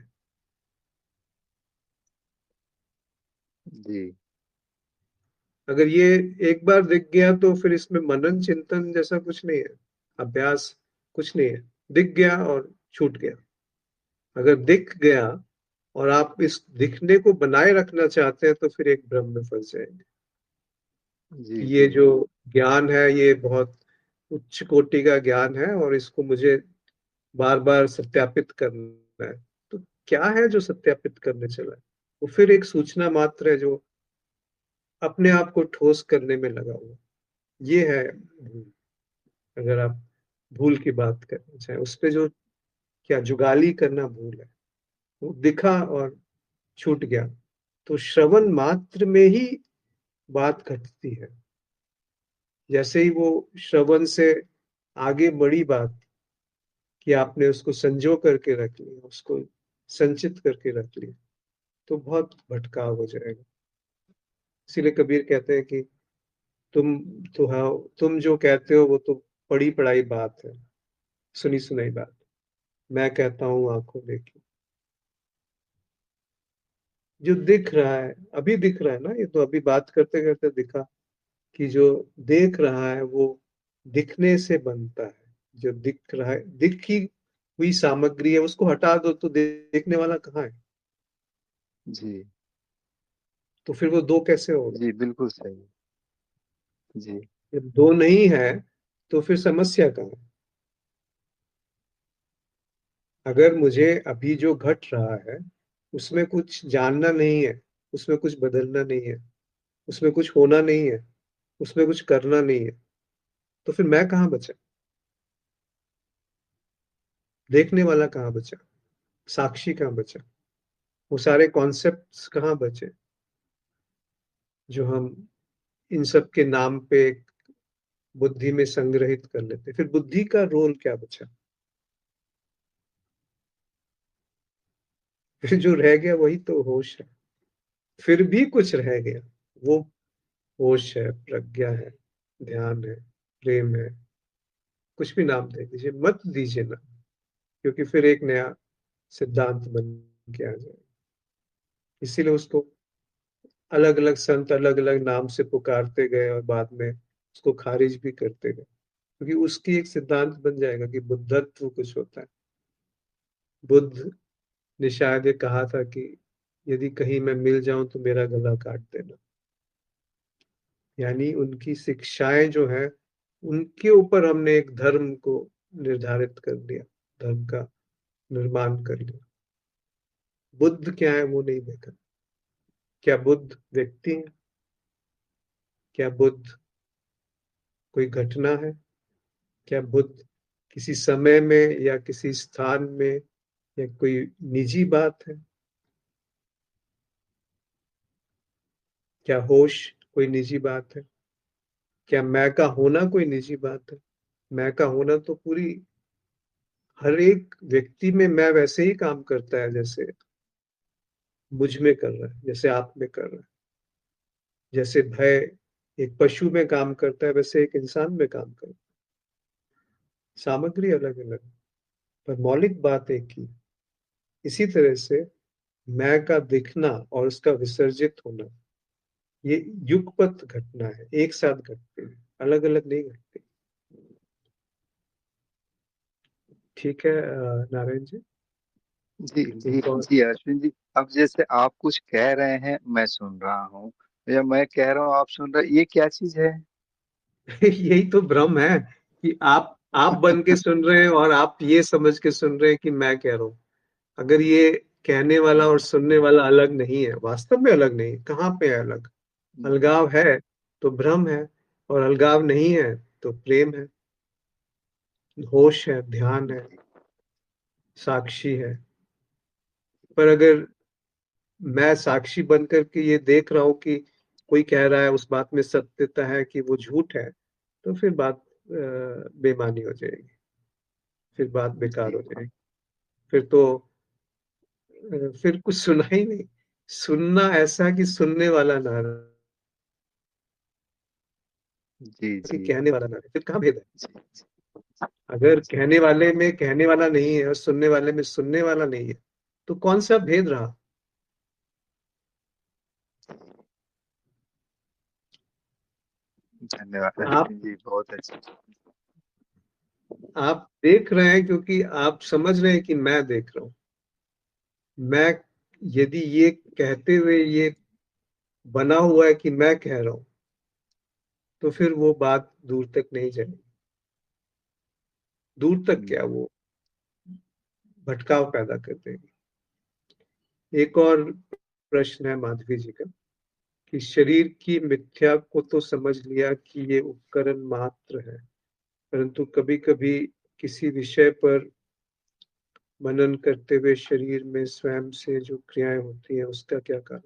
जी। अगर ये एक बार दिख गया तो फिर इसमें मनन चिंतन जैसा कुछ नहीं है, अभ्यास कुछ नहीं है। दिख गया और छूट गया। अगर दिख गया और आप इस दिखने को बनाए रखना चाहते हैं तो फिर एक भ्रम में फंस जाएंगे जी। कि ये जी। जो ज्ञान है ये बहुत उच्च कोटि का ज्ञान है और इसको मुझे बार बार सत्यापित करना है। तो क्या है जो सत्यापित करने चला है? वो फिर एक सूचना मात्र है जो अपने आप को ठोस करने में लगा हुआ। ये है भूल। अगर आप भूल की बात करना चाहें, उस पे जो क्या जुगाली करना भूल है। वो दिखा और छूट गया, तो श्रवण मात्र में ही बात घटती है। जैसे ही वो श्रवण से आगे बढ़ी बात कि आपने उसको संजो करके रख लिया, उसको संचित करके रख लिया, तो बहुत भटकाव हो जाएगा। इसीलिए कबीर कहते हैं कि तुम तो हाँ, तुम जो कहते हो वो तो पढ़ी पढ़ाई बात है, सुनी सुनाई बात। मैं कहता हूँ आंखों देखी। जो दिख रहा है, अभी दिख रहा है ना, ये तो अभी बात करते करते दिखा कि जो देख रहा है वो दिखने से बनता है। जो दिख रहा है, दिखी हुई सामग्री है, उसको हटा दो तो देखने वाला कहाँ है? जी। तो फिर वो दो कैसे होगा? जी बिल्कुल सही। जी। जब दो नहीं है तो फिर समस्या कहाँ है? अगर मुझे अभी जो घट रहा है उसमें कुछ जानना नहीं है, उसमें कुछ बदलना नहीं है, उसमें कुछ होना नहीं है, उसमें कुछ करना नहीं है, तो फिर मैं कहाँ बचा? देखने वाला कहाँ बचा? साक्षी कहाँ बचा? वो सारे कॉन्सेप्ट्स कहाँ बचे जो हम इन सब के नाम पे बुद्धि में संग्रहित कर लेते? फिर बुद्धि का रोल क्या बचा? फिर जो रह गया वही तो होश है। फिर भी कुछ रह गया, वो होश है, प्रज्ञा है। ध्यान है, प्रेम है, कुछ भी नाम दे दीजिए, मत दीजिए ना, क्योंकि फिर एक नया सिद्धांत बन के आ जाए। इसीलिए उसको अलग अलग संत अलग अलग नाम से पुकारते गए और बाद में उसको खारिज भी करते गए, क्योंकि उसकी एक सिद्धांत बन जाएगा कि बुद्धत्व कुछ होता है। बुद्ध ने शायद ये कहा था कि यदि कहीं मैं मिल जाऊं तो मेरा गला काट देना। यानी उनकी शिक्षाएं जो है, उनके ऊपर हमने एक धर्म को निर्धारित कर दिया, धर्म का निर्माण कर लिया। बुद्ध क्या है वो नहीं देखा। क्या बुद्ध व्यक्ति है? क्या बुद्ध कोई घटना है? क्या बुद्ध किसी समय में या किसी स्थान में या कोई निजी बात है? क्या होश कोई निजी बात है? क्या मैं का होना कोई निजी बात है? मैं का होना तो पूरी हर एक व्यक्ति में मैं वैसे ही काम करता है जैसे मुझ में कर रहा है, जैसे आप में कर रहा है। जैसे भय एक पशु में काम करता है, वैसे एक इंसान में काम करता है। सामग्री अलग अलग, पर मौलिक बात एक ही। इसी तरह से मैं का दिखना और उसका विसर्जित होना, ये युगपत घटना है, एक साथ घटते हैं, अलग अलग नहीं घटते। ठीक है नारायण जी। जी जी एक और जी अश्विन जी, अब जैसे आप कुछ कह रहे हैं मैं सुन रहा हूँ, या मैं कह रहा हूँ आप सुन रहे, ये क्या चीज है? यही तो भ्रम है कि आप बन के सुन रहे हैं और आप ये समझ के सुन रहे हैं कि मैं कह रहा हूँ। अगर ये कहने वाला और सुनने वाला अलग नहीं है, वास्तव में अलग नहीं है, कहाँ पे है अलग? अलगाव है तो भ्रम है, और अलगाव नहीं है तो प्रेम है, होश है, ध्यान है, साक्षी है। पर अगर मैं साक्षी बन करके ये देख रहा हूं कि कोई कह रहा है उस बात में सत्यता है कि वो झूठ है, तो फिर बात बेमानी हो जाएगी, फिर बात बेकार जी हो जाएगी। फिर तो फिर कुछ सुना ही नहीं। सुनना ऐसा कि सुनने वाला ना रहे, जी कि जी कहने वाला ना रहे, फिर कहाँ भेद है? जी अगर कहने वाले में कहने वाला नहीं है और सुनने वाले में सुनने वाला नहीं है, तो कौन सा भेद रहा? धन्यवाद आप अश्विन जी, बहुत अच्छे। आप देख रहे हैं क्योंकि आप समझ रहे हैं कि मैं देख रहा हूं। मैं यदि ये कहते हुए ये बना हुआ है कि मैं कह रहा हूं, तो फिर वो बात दूर तक नहीं जाएगी। दूर तक क्या, वो भटकाव पैदा कर देगी। एक और प्रश्न है माधवी जी का, कि शरीर की मिथ्या को तो समझ लिया कि ये उपकरण मात्र है, परंतु कभी कभी किसी विषय पर मनन करते हुए शरीर में स्वयं से जो क्रियाएं होती हैं, उसका क्या कारण?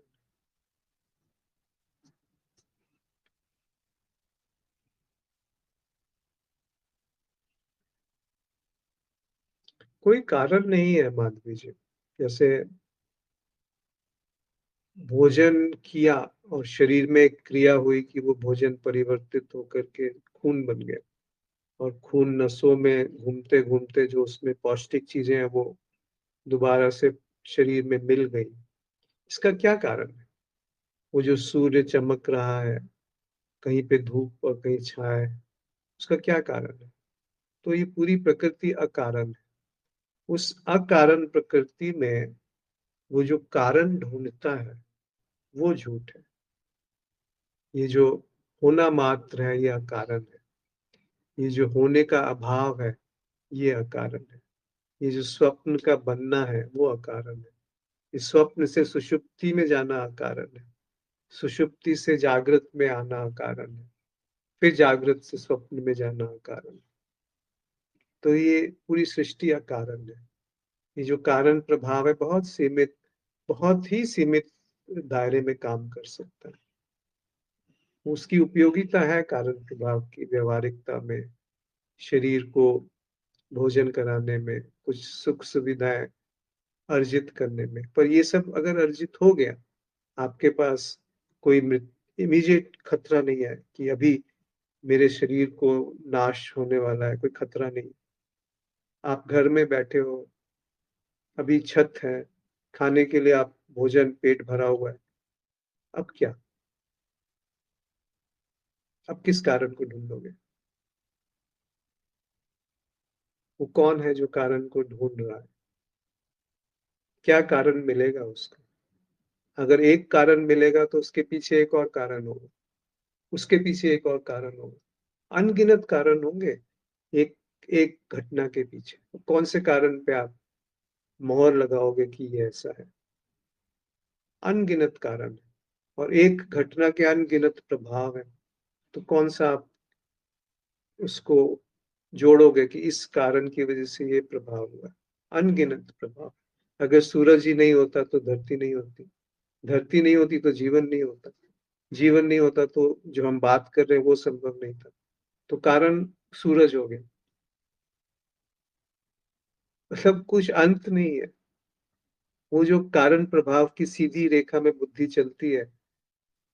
कोई कारण नहीं है माधवी जी। जैसे भोजन किया और शरीर में एक क्रिया हुई कि वो भोजन परिवर्तित होकर के खून बन गया, और खून नसों में घूमते घूमते जो उसमें पौष्टिक चीजें हैं वो दोबारा से शरीर में मिल गई। इसका क्या कारण है? वो जो सूर्य चमक रहा है, कहीं पे धूप और कहीं छाया है, उसका क्या कारण है? तो ये पूरी प्रकृति अकारण है। उस अकारण प्रकृति में वो जो कारण ढूंढता है, वो झूठ है। ये जो होना मात्र है, ये अकारण है। ये जो होने का अभाव है, ये अकारण है। ये जो स्वप्न का बनना है, वो अकारण है। इस स्वप्न से सुषुप्ति में जाना अकारण है, सुषुप्ति से जागृत में आना अकारण है, फिर जागृत से स्वप्न में जाना अकारण है। तो ये पूरी सृष्टि अकारण है। ये जो कारण प्रभाव है, बहुत सीमित, बहुत ही सीमित दायरे में काम कर सकता है। उसकी उपयोगिता है कारण प्रभाव की व्यवहारिकता में, शरीर को भोजन कराने में, कुछ सुख सुविधाएं अर्जित करने में। पर ये सब अगर अर्जित हो गया, आपके पास कोई इमीडिएट खतरा नहीं है कि अभी मेरे शरीर को नाश होने वाला है, कोई खतरा नहीं। आप घर में बैठे हो, अभी छत है, खाने के लिए आप भोजन, पेट भरा हुआ है। अब क्या? अब किस कारण को ढूंढोगे? वो कौन है जो कारण को ढूंढ रहा है? क्या कारण मिलेगा उसको? अगर एक कारण मिलेगा तो उसके पीछे एक और कारण होगा, उसके पीछे एक और कारण होगा, अनगिनत कारण होंगे एक एक घटना के पीछे। कौन से कारण पे आप मोहर लगाओगे कि ये ऐसा है? अनगिनत कारण है, और एक घटना के अनगिनत प्रभाव है। तो कौन सा आप उसको जोड़ोगे कि इस कारण की वजह से ये प्रभाव हुआ? अनगिनत प्रभाव। अगर सूरज ही नहीं होता तो धरती नहीं होती, धरती नहीं होती तो जीवन नहीं होता, जीवन नहीं होता तो जो हम बात कर रहे हैं वो संभव नहीं था। तो कारण सूरज हो गया। मतलब कुछ अंत नहीं है। वो जो कारण प्रभाव की सीधी रेखा में बुद्धि चलती है,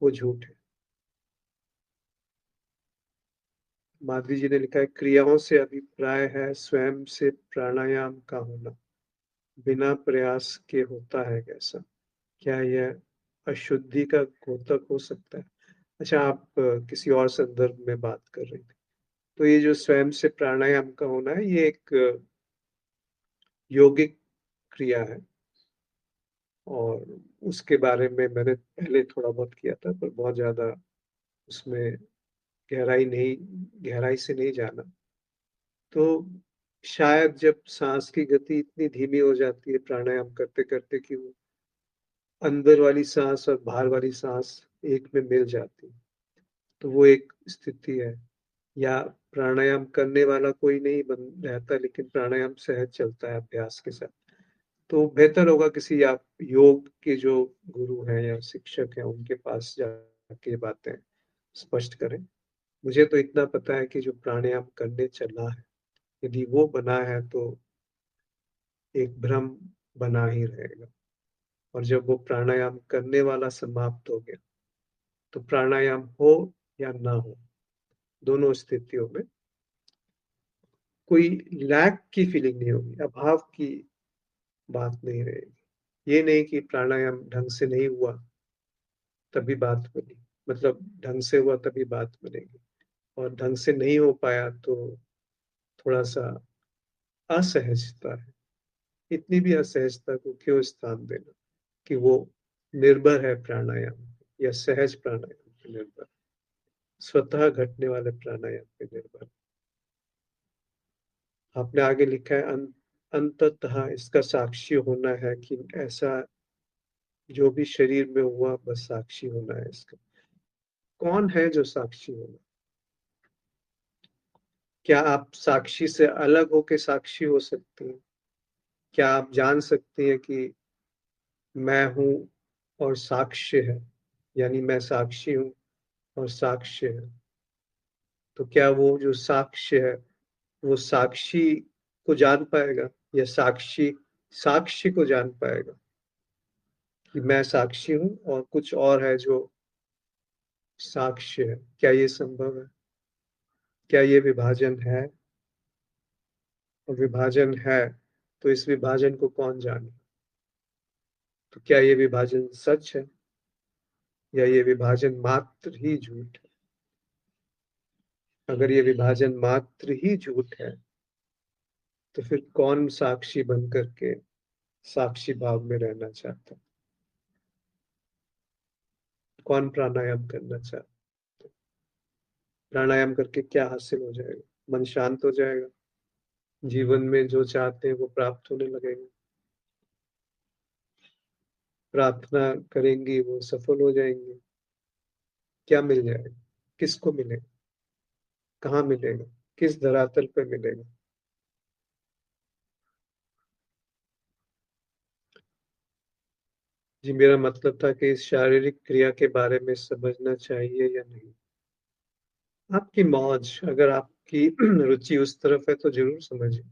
वो झूठ है। माधवी जी ने लिखा है, क्रियाओं से अभिप्राय है स्वयं से प्राणायाम का होना, बिना प्रयास के होता है कैसा? क्या यह अशुद्धि का घोतक हो सकता है? अच्छा, आप किसी और संदर्भ में बात कर रहे थे। तो ये जो स्वयं से प्राणायाम का होना है, ये एक यौगिक क्रिया है, और उसके बारे में मैंने पहले थोड़ा बहुत किया था, पर बहुत ज्यादा उसमें गहराई से नहीं जाना। तो शायद जब सांस की गति इतनी धीमी हो जाती है प्राणायाम करते करते कि वो अंदर वाली सांस और बाहर वाली सांस एक में मिल जाती, तो वो एक स्थिति है। या प्राणायाम करने वाला कोई नहीं बन रहता, लेकिन प्राणायाम सहज चलता है अभ्यास के साथ। तो बेहतर होगा किसी आप योग के जो गुरु हैं या शिक्षक हैं उनके पास जाके ये बातें स्पष्ट करें। मुझे तो इतना पता है कि जो प्राणायाम करने चला है, यदि वो बना है तो एक भ्रम बना ही रहेगा। और जब वो प्राणायाम करने वाला समाप्त हो गया, तो प्राणायाम हो या ना हो, दोनों स्थितियों में कोई लैक की फीलिंग नहीं होगी, अभाव की बात नहीं रहेगी। ये नहीं कि प्राणायाम ढंग से नहीं हुआ तभी बात बनी, मतलब ढंग से हुआ तभी बात बनेगी, और ढंग से नहीं हो पाया तो थोड़ा सा असहजता है। इतनी भी असहजता को क्यों स्थान देना कि वो निर्भर है प्राणायाम पे, या सहज प्राणायाम पे निर्भर, स्वतः घटने वाले प्राणायाम पे निर्भर। आपने आगे लिखा है, अंततः इसका साक्षी होना है कि ऐसा जो भी शरीर में हुआ बस साक्षी होना है इसका। कौन है जो साक्षी होगा? क्या आप साक्षी से अलग होके साक्षी हो सकते हैं? क्या आप जान सकते हैं कि मैं हूं और साक्ष्य है, यानी मैं साक्षी हूं और साक्ष्य है? तो क्या वो जो साक्ष्य है वो साक्षी को जान पाएगा, या साक्षी साक्ष्य को जान पाएगा कि मैं साक्षी हूं और कुछ और है जो साक्ष्य है? क्या ये संभव है? क्या ये विभाजन है? और विभाजन है तो इस विभाजन को कौन जाने? तो क्या ये विभाजन सच है, या ये विभाजन मात्र ही झूठ है? अगर ये विभाजन मात्र ही झूठ है, तो फिर कौन साक्षी बन करके साक्षी भाव में रहना चाहता है? कौन प्राणायाम करना चाहता है? प्राणायाम करके क्या हासिल हो जाएगा? मन शांत हो जाएगा, जीवन में जो चाहते हैं वो प्राप्त होने लगेगा, प्रार्थना करेंगी वो सफल हो जाएंगे। क्या मिल जाएगा? किसको मिलेगा? कहाँ मिलेगा? किस धरातल पे मिलेगा? जी, मेरा मतलब था कि इस शारीरिक क्रिया के बारे में समझना चाहिए या नहीं। आपकी मौज, अगर आपकी रुचि उस तरफ है तो जरूर समझिए,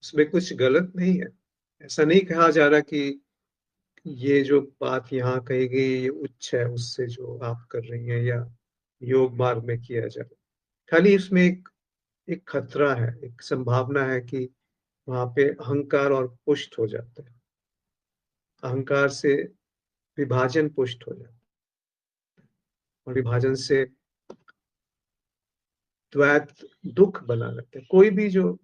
उसमें कुछ गलत नहीं है। ऐसा नहीं कहा जा रहा कि ये जो बात यहाँ कही गई ये उच्च है उससे जो आप कर रही हैं, या योग मार्ग में किया जा रहा है। खाली इसमें एक खतरा है, एक संभावना है कि वहां पे अहंकार और पुष्ट हो जाता है, अहंकार से विभाजन पुष्ट हो जाता है, और विभाजन से द्वैत दुख बना रहता है। कोई भी जो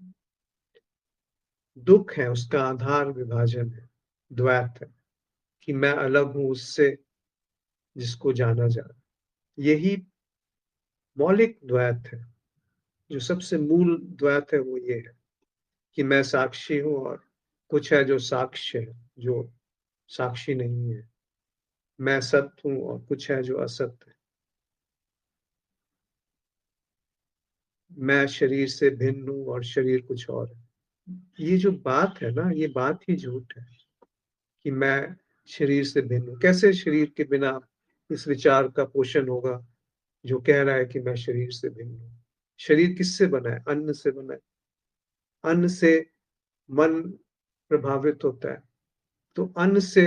दुख है उसका आधार विभाजन है, द्वैत है, कि मैं अलग हूं उससे जिसको जाना जा रहा है। यही मौलिक द्वैत है, जो सबसे मूल द्वैत है वो ये है कि मैं साक्षी हूं और कुछ है जो साक्ष्य है, जो साक्षी नहीं है। मैं सत्य हूं और कुछ है जो असत्य है। मैं शरीर से भिन्न हूं और शरीर कुछ और है। ये जो बात है ना, ये बात ही झूठ है कि मैं शरीर से भिन्न हूं। कैसे शरीर के बिना इस विचार का पोषण होगा जो कह रहा है कि मैं शरीर से भिन्न हूं? शरीर किससे बना है? अन्न से बना है। अन्न से मन प्रभावित होता है, तो अन्न से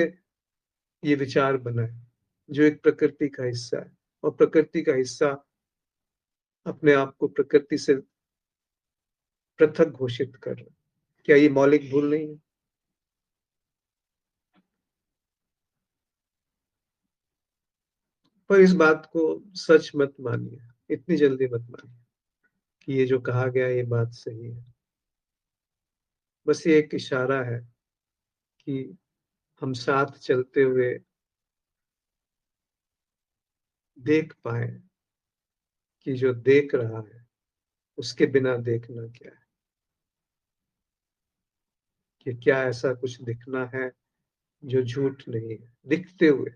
ये विचार बना है, जो एक प्रकृति का हिस्सा है, और प्रकृति का हिस्सा अपने आप को प्रकृति से पृथक घोषित कर रहा है। क्या ये मौलिक भूल नहीं है? पर इस बात को सच मत मानिए, इतनी जल्दी मत मानिए कि ये जो कहा गया ये बात सही है। बस ये एक इशारा है कि हम साथ चलते हुए देख पाए कि जो देख रहा है उसके बिना देखना क्या है, कि क्या ऐसा कुछ दिखना है जो झूठ नहीं है। दिखते हुए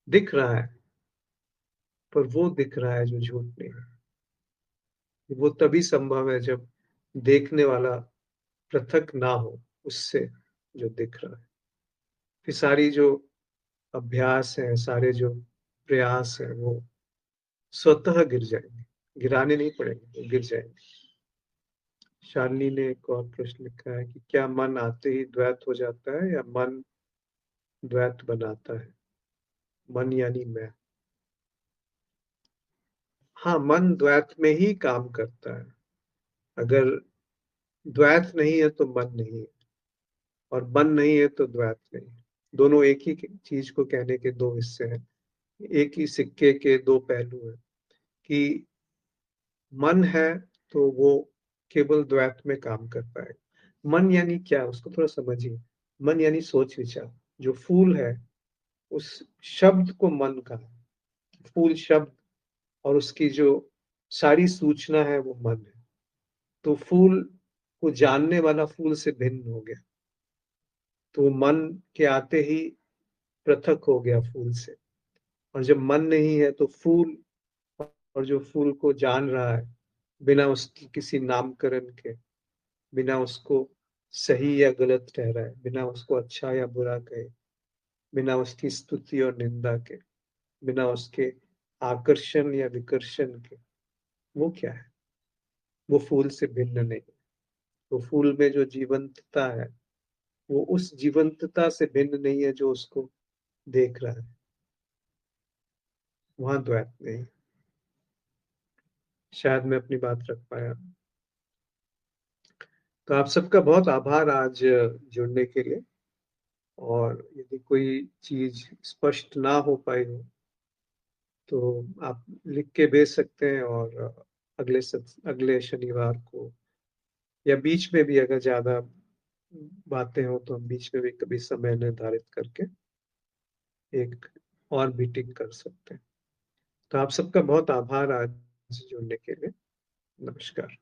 दिख रहा है, पर वो दिख रहा है जो झूठ नहीं है। वो तभी संभव है जब देखने वाला पृथक ना हो उससे जो दिख रहा है। फिर सारी जो अभ्यास है, सारे जो प्रयास है, वो स्वतः गिर जाएंगे, गिराने नहीं पड़ेंगे, वो गिर जाएंगे। शालिनी ने एक और प्रश्न लिखा है कि क्या मन आते ही द्वैत हो जाता है या मन द्वैत बनाता है? मन यानी मैं। हाँ, मन द्वैत में ही काम करता है। अगर द्वैत नहीं है तो मन नहीं है, और मन नहीं है तो द्वैत नहीं है। दोनों एक ही चीज को कहने के दो हिस्से हैं, एक ही सिक्के के दो पहलू हैं। कि मन है तो वो केवल द्वैत में काम कर पाएगा। मन यानी क्या, उसको थोड़ा समझिए। मन यानी सोच विचार। जो फूल है उस शब्द को मन कहा, फूल शब्द, और उसकी जो सारी सूचना है वो मन है। तो फूल को जानने वाला फूल से भिन्न हो गया, तो मन के आते ही पृथक हो गया फूल से। और जब मन नहीं है तो फूल, और जो फूल को जान रहा है बिना उसकी किसी नामकरण के, बिना उसको सही या गलत ठहराए, बिना उसको अच्छा या बुरा कहे, बिना उसकी स्तुति और निंदा के, बिना उसके आकर्षण या विकर्षण के, वो क्या है? वो फूल से भिन्न नहीं। तो फूल में जो जीवंतता है वो उस जीवंतता से भिन्न नहीं है जो उसको देख रहा है। वहां द्वैत नहीं। शायद मैं अपनी बात रख पाया। तो आप सबका बहुत आभार आज जुड़ने के लिए। और यदि कोई चीज स्पष्ट ना हो पाई हो तो आप लिख के भेज सकते हैं, और अगले शनिवार को या बीच में भी अगर ज्यादा बातें हो तो हम बीच में भी कभी समय निर्धारित करके एक और मीटिंग कर सकते हैं। तो आप सबका बहुत आभार आज जुड़ने के लिए। नमस्कार।